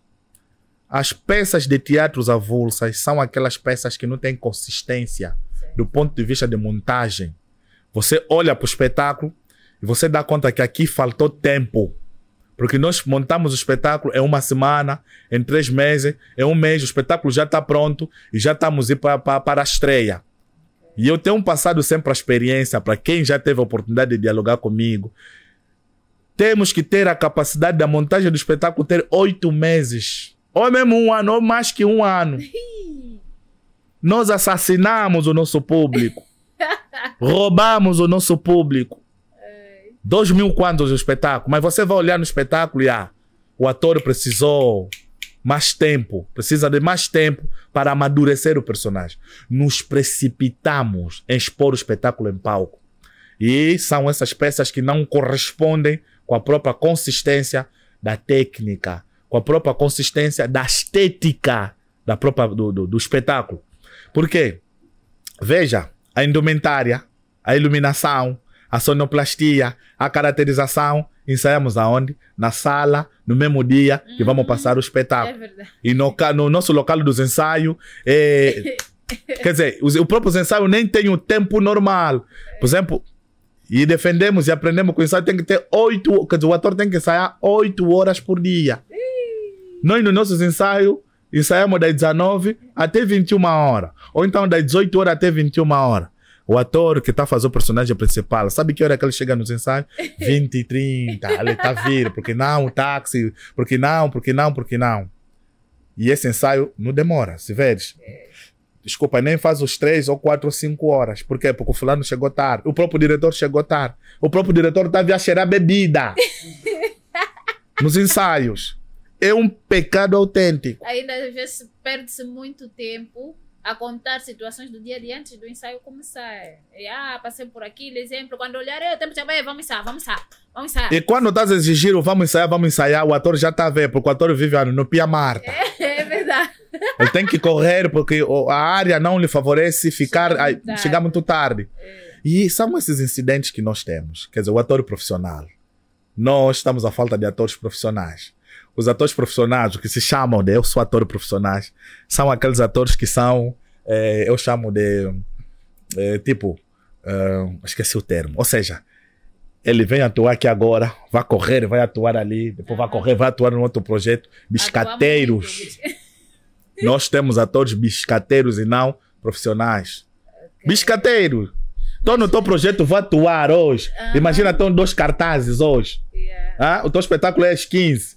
S2: As peças de teatros avulsas são aquelas peças que não têm consistência do ponto de vista de montagem. Você olha para o espetáculo e você dá conta que aqui faltou tempo. Porque nós montamos o espetáculo em 1 semana, em 3 meses, em 1 mês, o espetáculo já está pronto e já estamos indo para a estreia. E eu tenho passado sempre a experiência, para quem já teve a oportunidade de dialogar comigo, temos que ter a capacidade da montagem do espetáculo ter 8 meses. Ou mesmo 1 ano, ou mais que 1 ano. Nós assassinamos o nosso público. Roubamos o nosso público. 2.000 quantos o espetáculo, mas você vai olhar no espetáculo e o ator precisou mais tempo, precisa de mais tempo para amadurecer o personagem. Nos precipitamos em expor o espetáculo em palco. E são essas peças que não correspondem com a própria consistência da técnica, com a própria consistência da estética do espetáculo. Por quê? Veja, a indumentária, a iluminação, a sonoplastia, a caracterização, ensaiamos aonde? Na sala, no mesmo dia que vamos passar o espetáculo.
S1: É verdade.
S2: E no nosso local dos ensaios, quer dizer, o próprio ensaio nem tem o tempo normal. Por exemplo, e defendemos e aprendemos que o ensaio tem que ter 8, quer dizer, o ator tem que ensaiar 8 horas por dia. Nós, nos nossos ensaios, ensaiamos das 19 até 21 horas. Ou então das 18 horas até 21 horas. O ator que está fazendo o personagem principal, sabe que hora que ele chega nos ensaios? 20 e 30, ele está vindo, porque não, o táxi, porque não. E esse ensaio não demora, se veres. Desculpa, nem faz os 3 ou 4 ou 5 horas. Por quê? Porque o fulano chegou tarde. O próprio diretor chegou tarde. O próprio diretor estava a cheirar bebida. Nos ensaios. É um pecado autêntico.
S1: Ainda às vezes perde-se muito tempo a contar situações do dia a dia antes do ensaio começar. Passei por aqui, exemplo, quando olhar, eu tenho que saber, vamos ensaiar.
S2: E quando estás a exigir o vamos ensaiar, o ator já está a ver, porque o ator vive no Pia Marta.
S1: É verdade.
S2: Ele tem que correr, porque a área não lhe favorece chegar muito tarde. E são esses incidentes que nós temos. Quer dizer, o ator profissional. Nós estamos à falta de atores profissionais. Os atores profissionais, o que se chamam de eu sou ator profissionais, são aqueles atores que são, eu chamo de, esqueci o termo. Ou seja, ele vem atuar aqui agora, vai correr, vai atuar ali, depois vai correr, vai atuar no outro projeto. Biscateiros. Nós temos atores biscateiros e não profissionais. Okay. Biscateiros. Estou no teu projeto, vou atuar hoje. Imagina, estão 2 cartazes hoje.
S1: Yeah.
S2: O teu espetáculo é às 15.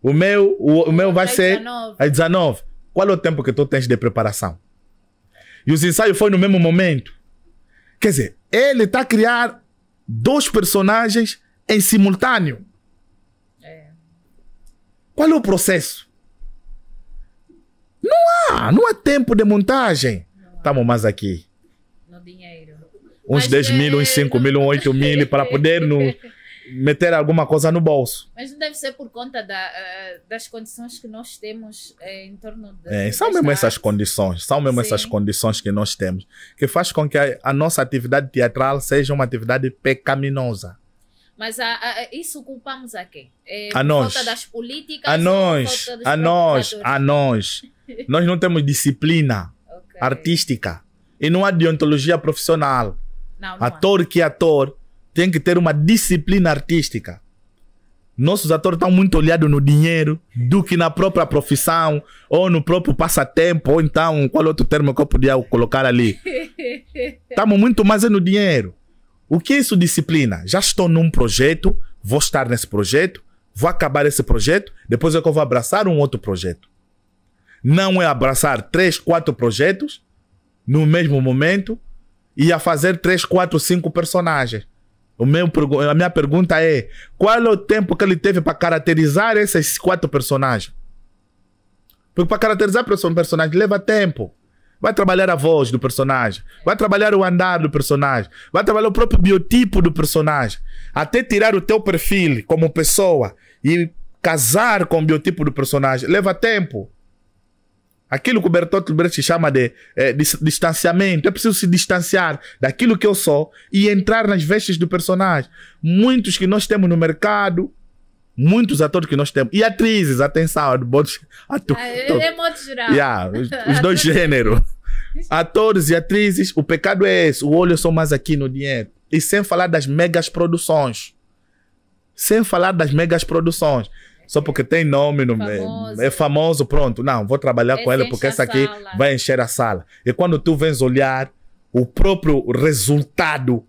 S2: O meu vai ser
S1: 19.
S2: às 19. Qual é o tempo que tu tens de preparação? E os ensaios foi no mesmo momento. Quer dizer, ele está a criar 2 personagens em simultâneo. Qual é o processo? Não há tempo de montagem. Estamos mais aqui.
S1: No dinheiro.
S2: Uns
S1: Mas
S2: 10 mil, uns 5 mil, uns 8 mil para poder meter alguma coisa no bolso.
S1: Mas não deve ser por conta das condições que nós temos em torno de...
S2: São mesmo
S1: desta
S2: essas
S1: arte.
S2: condições. São mesmo
S1: Sim.
S2: essas condições que nós temos. Que faz com que a nossa atividade teatral seja uma atividade pecaminosa.
S1: Mas isso culpamos a quem?
S2: A
S1: Por
S2: nós.
S1: falta das políticas?
S2: A
S1: ou
S2: nós.
S1: por falta dos
S2: A nós.
S1: próprios
S2: A nós. Nós não temos disciplina
S1: atores? Ok.
S2: artística. E não há deontologia profissional.
S1: Não há.
S2: Ator que é ator tem que ter uma disciplina artística. Nossos atores estão muito olhados no dinheiro do que na própria profissão, ou no próprio passatempo, ou então, qual outro termo que eu podia colocar ali? Estamos muito mais no dinheiro. O que é isso, disciplina? Já estou num projeto, vou estar nesse projeto, vou acabar esse projeto, depois é que eu vou abraçar um outro projeto. Não é abraçar 3, 4 projetos no mesmo momento e a fazer 3, 4, 5 personagens. A minha pergunta é: qual é o tempo que ele teve para caracterizar esses 4 personagens? Porque para caracterizar um personagem leva tempo. Vai trabalhar a voz do personagem, vai trabalhar o andar do personagem, vai trabalhar o próprio biotipo do personagem, até tirar o teu perfil como pessoa e casar com o biotipo do personagem leva tempo. Aquilo que o Bertolt Brecht chama de distanciamento. É preciso se distanciar daquilo que eu sou e entrar nas vestes do personagem. Muitos que nós temos no mercado, muitos atores que nós temos, e atrizes, atenção,
S1: É modo geral.
S2: os 2 gêneros. Atores e atrizes, o pecado é esse, o olho é só mais aqui no dinheiro. E sem falar das megas produções. Sem falar das megas produções. Só porque tem nome, é famoso, pronto. Não, vou trabalhar com ele porque essa aqui vai encher a sala. E quando tu vens olhar o próprio resultado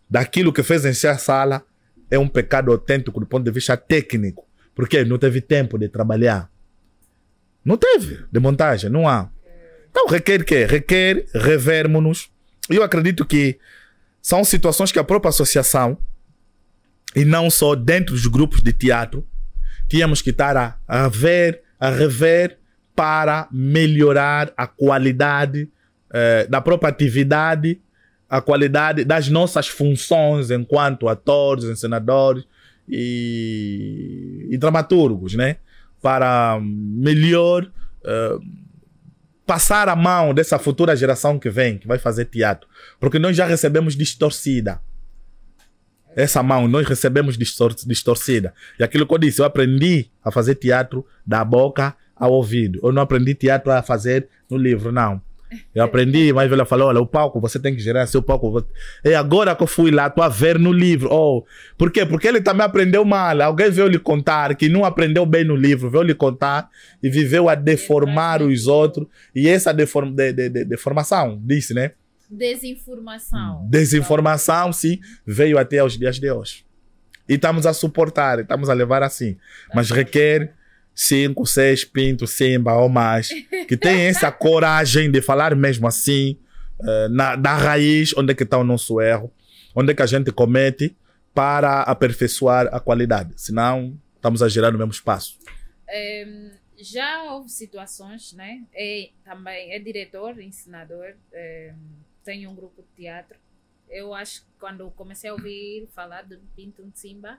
S2: daquilo que fez encher a sala, é um pecado autêntico do ponto de vista técnico. Porque não teve tempo de trabalhar. Não teve de montagem, não há. Então requer o quê? Requer revermos-nos. Eu acredito que são situações que a própria associação, e não só dentro dos grupos de teatro, tínhamos que estar a rever para melhorar a qualidade da própria atividade, a qualidade das nossas funções enquanto atores, encenadores e dramaturgos, né? Para melhor passar a mão dessa futura geração que vem, que vai fazer teatro. Porque nós já recebemos distorcida. Essa mão nós recebemos distorcida. E aquilo que eu disse, eu aprendi a fazer teatro da boca ao ouvido. Eu não aprendi teatro a fazer no livro, não. Eu aprendi, mas ela falou, olha, o palco, você tem que gerar seu palco. E agora que eu fui lá, estou a ver no livro. Oh, por quê? Porque ele também aprendeu mal. Alguém veio lhe contar que não aprendeu bem no livro, veio lhe contar e viveu a deformar os outros. E essa deformação, disse, né? Desinformação, sim, veio até aos dias de hoje. E estamos a suportar, estamos a levar assim. Mas requer 5, 6 pintos, simba ou mais, que tem essa coragem de falar mesmo assim, da raiz, onde é que está o nosso erro, onde é que a gente comete para aperfeiçoar a qualidade. Senão, estamos a girar no mesmo espaço.
S1: Já houve situações, né? Também é diretor, ensinador, tem um grupo de teatro. Eu acho que quando comecei a ouvir falar de Pinto Simba,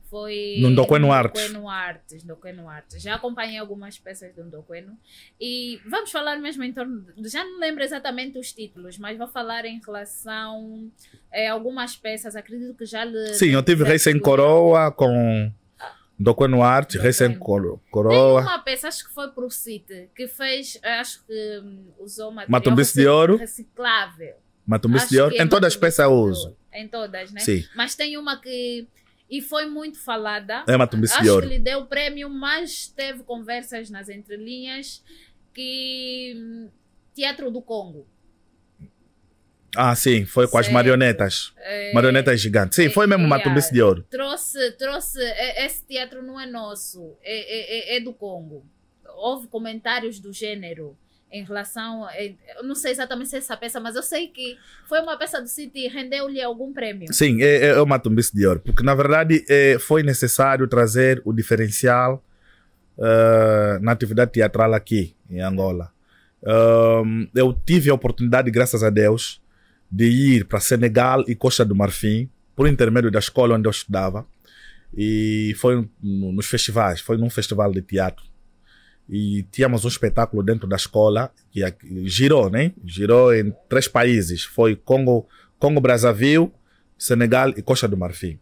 S1: foi
S2: no Ndokwenu
S1: Artes. Já acompanhei algumas peças do Ndokwenu. E vamos falar mesmo em torno já não lembro exatamente os títulos, mas vou falar em relação a algumas peças. Acredito que já lhe...
S2: Sim, eu tive Rei Sem Coroa com Ndokwenu Artes, Rei Sem Coroa.
S1: Tem uma peça, acho que foi para o CIT, que fez, acho que usou material
S2: Matumbice de Ouro.
S1: Reciclável.
S2: Matumbice de Ouro. Em todas as peças eu uso.
S1: Em todas, né?
S2: Sim.
S1: Mas tem uma que... E foi muito falada.
S2: É Matumbice de Ouro.
S1: Acho que lhe deu o prêmio, mas teve conversas nas entrelinhas que... Teatro do Congo.
S2: Ah, sim, foi com as
S1: Certo.
S2: marionetas. Marionetas gigantes. Sim, foi mesmo Matumbice de Ouro.
S1: Esse teatro não é nosso, é do Congo. Houve comentários do gênero em relação, eu não sei exatamente se é essa peça, mas eu sei que foi uma peça do City e rendeu-lhe algum prêmio.
S2: Sim, é o Matumbice de Ouro, porque na verdade foi necessário trazer o diferencial na atividade teatral aqui em Angola. Eu tive a oportunidade, graças a Deus, de ir para Senegal e Costa do Marfim, por intermédio da escola onde eu estudava, e foi nos festivais, foi num festival de teatro. E tínhamos um espetáculo dentro da escola que girou, né? Girou em 3 países. Foi Congo, Brazzaville, Senegal e Costa do Marfim.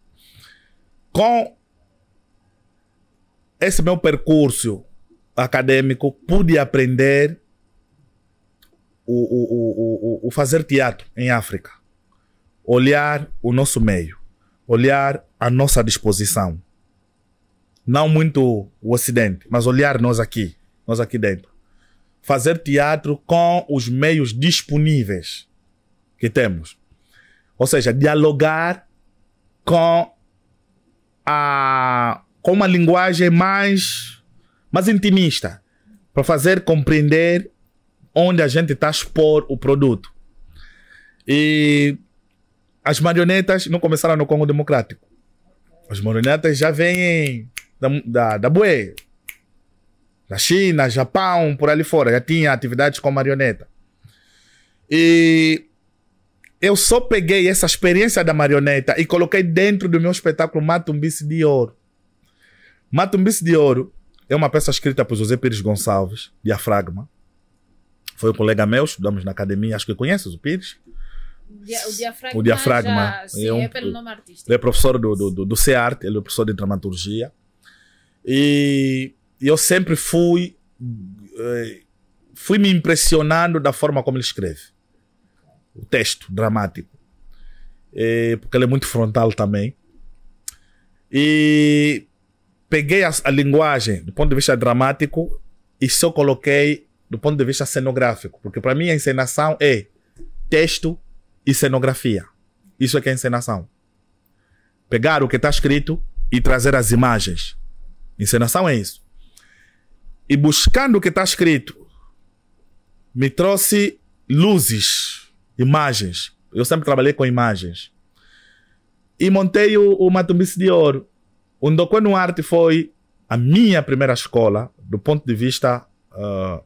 S2: Com esse meu percurso acadêmico, pude aprender o fazer teatro em África. Olhar o nosso meio. Olhar a nossa disposição. Não muito o Ocidente, mas olhar nós aqui dentro. Fazer teatro com os meios disponíveis que temos. Ou seja, dialogar com uma linguagem mais intimista, para fazer compreender onde a gente está a expor o produto. E as marionetas não começaram no Congo Democrático. As marionetas já vêm da Bué, da China, Japão, por ali fora. Já tinha atividades com marioneta. E eu só peguei essa experiência da marioneta e coloquei dentro do meu espetáculo Matumbice de Ouro. Matumbice de Ouro é uma peça escrita por José Pires Gonçalves, Diafragma. Foi um colega meu, estudamos na academia, acho que conheces o Pires.
S1: O Diafragma
S2: sim,
S1: é pelo nome artístico.
S2: Ele é professor do CEART, ele é professor de dramaturgia. E eu sempre fui me impressionando da forma como ele escreve. O texto dramático. Porque ele é muito frontal também. E peguei a linguagem do ponto de vista dramático e só coloquei do ponto de vista cenográfico. Porque para mim a encenação é texto e cenografia. Isso é que é encenação. Pegar o que está escrito e trazer as imagens. Encenação é isso. E buscando o que está escrito, me trouxe luzes, imagens. Eu sempre trabalhei com imagens. E montei o Matumbice de Ouro. O Ndokwenu Arte foi a minha primeira escola do ponto de vista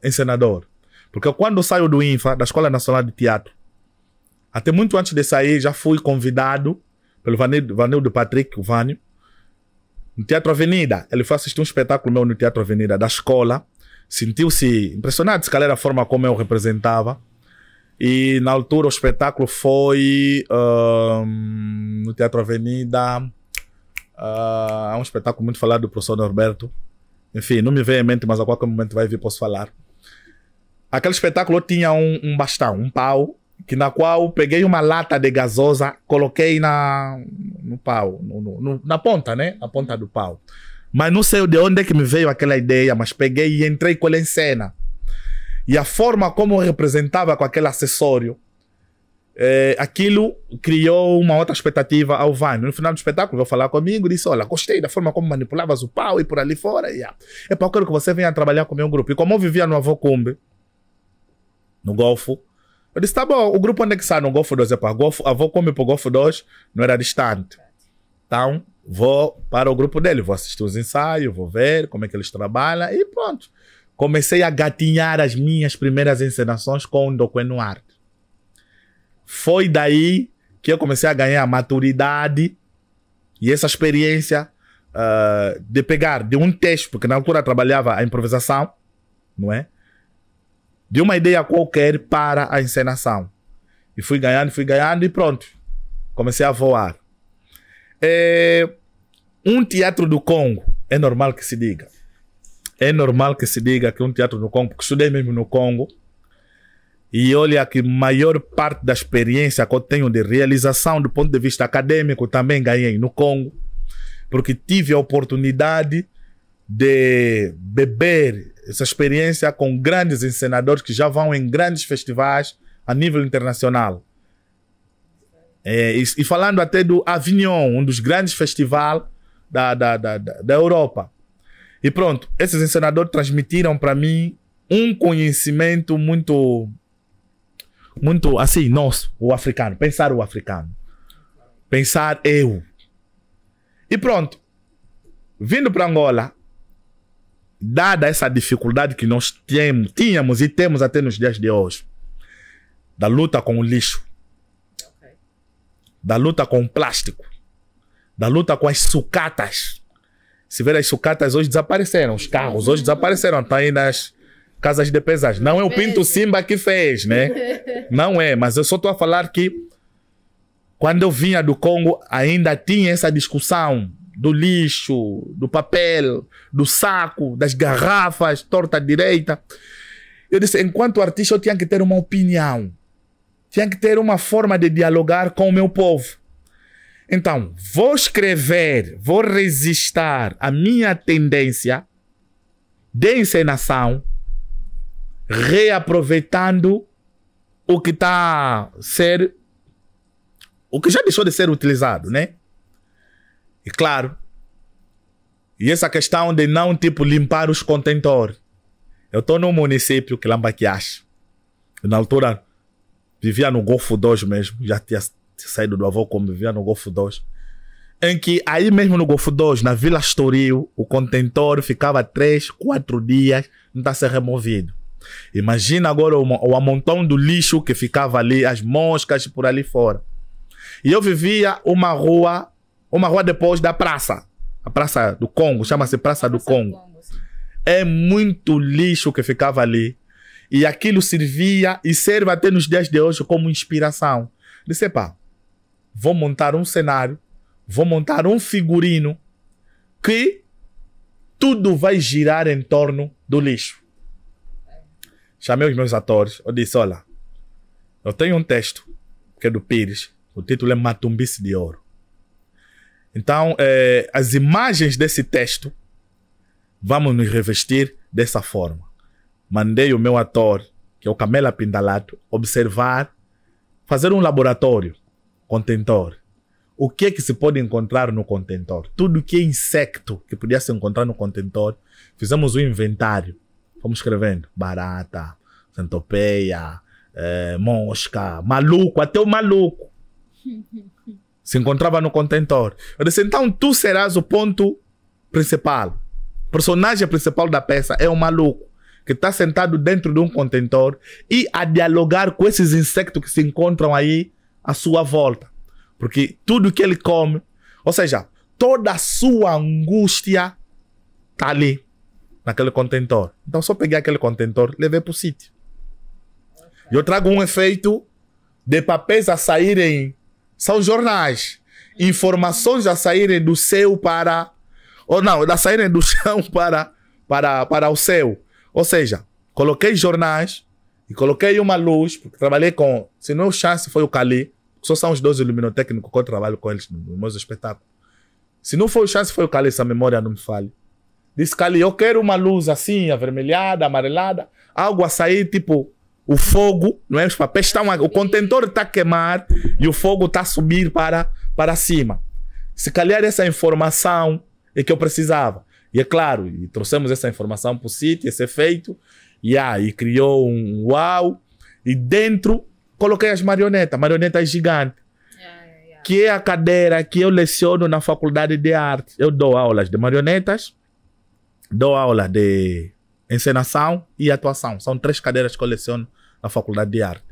S2: encenador. Porque quando eu saio do INFA, da Escola Nacional de Teatro, até muito antes de sair, já fui convidado pelo Vanildo Patrick, o Vânio, no Teatro Avenida. Ele foi assistir um espetáculo meu no Teatro Avenida da escola. Sentiu-se impressionado, se calhar, a forma como eu representava. E na altura o espetáculo foi no Teatro Avenida. É um espetáculo muito falado do professor Norberto. Enfim, não me vem em mente, mas a qualquer momento vai vir, posso falar. Aquele espetáculo tinha um bastão, um pau, na qual peguei uma lata de gasosa, coloquei no pau, na ponta, né? Na ponta do pau. Mas não sei de onde é que me veio aquela ideia, mas peguei e entrei com ela em cena. E a forma como eu representava com aquele acessório, aquilo criou uma outra expectativa ao Vânio. No final do espetáculo, veio falar comigo e disse: olha, gostei da forma como manipulavas o pau e por ali fora. É para eu quero que você venha trabalhar com o meu grupo. E como eu vivia no Avocumbe, no Golfo, eu disse: tá bom, o grupo onde é que está? No Golfo 2 é para Golfo. Avocumbe para o Golfo 2 não era distante. Então, vou para o grupo dele, vou assistir os ensaios, vou ver como é que eles trabalham e pronto. Comecei a gatinhar as minhas primeiras encenações com o Ndokwenu Arte. Foi daí que eu comecei a ganhar a maturidade e essa experiência de pegar de um texto, porque na altura eu trabalhava a improvisação, não é? De uma ideia qualquer para a encenação. E fui ganhando e pronto. Comecei a voar. Um teatro do Congo, é normal que se diga. É normal que se diga que um teatro no Congo, porque estudei mesmo no Congo. E olha que a maior parte da experiência que eu tenho de realização do ponto de vista acadêmico também ganhei no Congo. Porque tive a oportunidade de beber essa experiência com grandes encenadores que já vão em grandes festivais a nível internacional. E falando até do Avignon, um dos grandes festivais da Europa. E pronto, esses ensinadores transmitiram para mim um conhecimento muito assim, nosso, o africano. Pensar o africano. Pensar eu. E pronto. Vindo para Angola, dada essa dificuldade que nós tínhamos e temos até nos dias de hoje, da luta com o lixo, da luta com o plástico, da luta com as sucatas. Se ver, as sucatas hoje desapareceram, os carros hoje desapareceram, estão aí nas casas de pesagem. Não é o Pinto Simba que fez, né? Não é, mas eu só estou a falar que quando eu vinha do Congo ainda tinha essa discussão do lixo, do papel, do saco, das garrafas, torta à direita. Eu disse, enquanto artista eu tinha que ter uma opinião. Tinha que ter uma forma de dialogar com o meu povo. Então, vou escrever, vou resistir a minha tendência de encenação, reaproveitando o que está o que já deixou de ser utilizado, né? E claro, e essa questão de não, tipo, limpar os contentores. Eu estou num município que Lambaquiache. Na altura, vivia no Golfo 2 mesmo. Já tinha saído do avô como vivia no Golfo 2. Em que aí mesmo no Golfo 2, na Vila Estoril, o contentor ficava 3, 4 dias, não está a ser removido. Imagina agora o amontão do lixo que ficava ali, as moscas por ali fora. E eu vivia uma rua depois da praça. A Praça do Congo, chama-se Praça do Congo. É muito lixo que ficava ali. E aquilo servia e serve até nos dias de hoje como inspiração. Disse, pá, vou montar um cenário, vou montar um figurino que tudo vai girar em torno do lixo. Chamei os meus atores, eu disse, olha, eu tenho um texto, que é do Pires, o título é Matumbice de Ouro. Então, as imagens desse texto, vamos nos revestir dessa forma. Mandei o meu ator, que é o Camela Pindalato, observar, fazer um laboratório, contentor. O que é que se pode encontrar no contentor? Tudo que é insecto que podia se encontrar no contentor, fizemos um inventário. Fomos escrevendo barata, centopeia, mosca, maluco, até o maluco se encontrava no contentor. Eu disse, então tu serás o ponto principal. O personagem principal da peça é o maluco, que está sentado dentro de um contentor e a dialogar com esses insectos que se encontram aí à sua volta. Porque tudo que ele come, ou seja, toda a sua angústia está ali, naquele contentor. Então só peguei aquele contentor e levei para o sítio. E eu trago um efeito de papéis a saírem, são jornais, informações a saírem do céu para... Ou não, a saírem do chão para o céu. Ou seja, coloquei jornais e coloquei uma luz, porque trabalhei com... Se não o Chance foi o Cali, só são os 2 iluminotécnicos que eu trabalho com eles nos meus espetáculos. Se não foi o Chance foi o Cali, se a memória não me falha. Disse Cali, eu quero uma luz assim, avermelhada, amarelada, algo a sair tipo... O fogo, não é? Os papéis estão... O contentor está a queimar e o fogo está a subir para cima. Se calhar essa informação é que eu precisava. E é claro, e trouxemos essa informação para o sítio, esse efeito, e criou um uau. E dentro coloquei as marionetas gigantes. Que é a cadeira que eu leciono na Faculdade de Arte. Eu dou aulas de marionetas, dou aulas de encenação e atuação. São 3 cadeiras que eu leciono na Faculdade de Arte.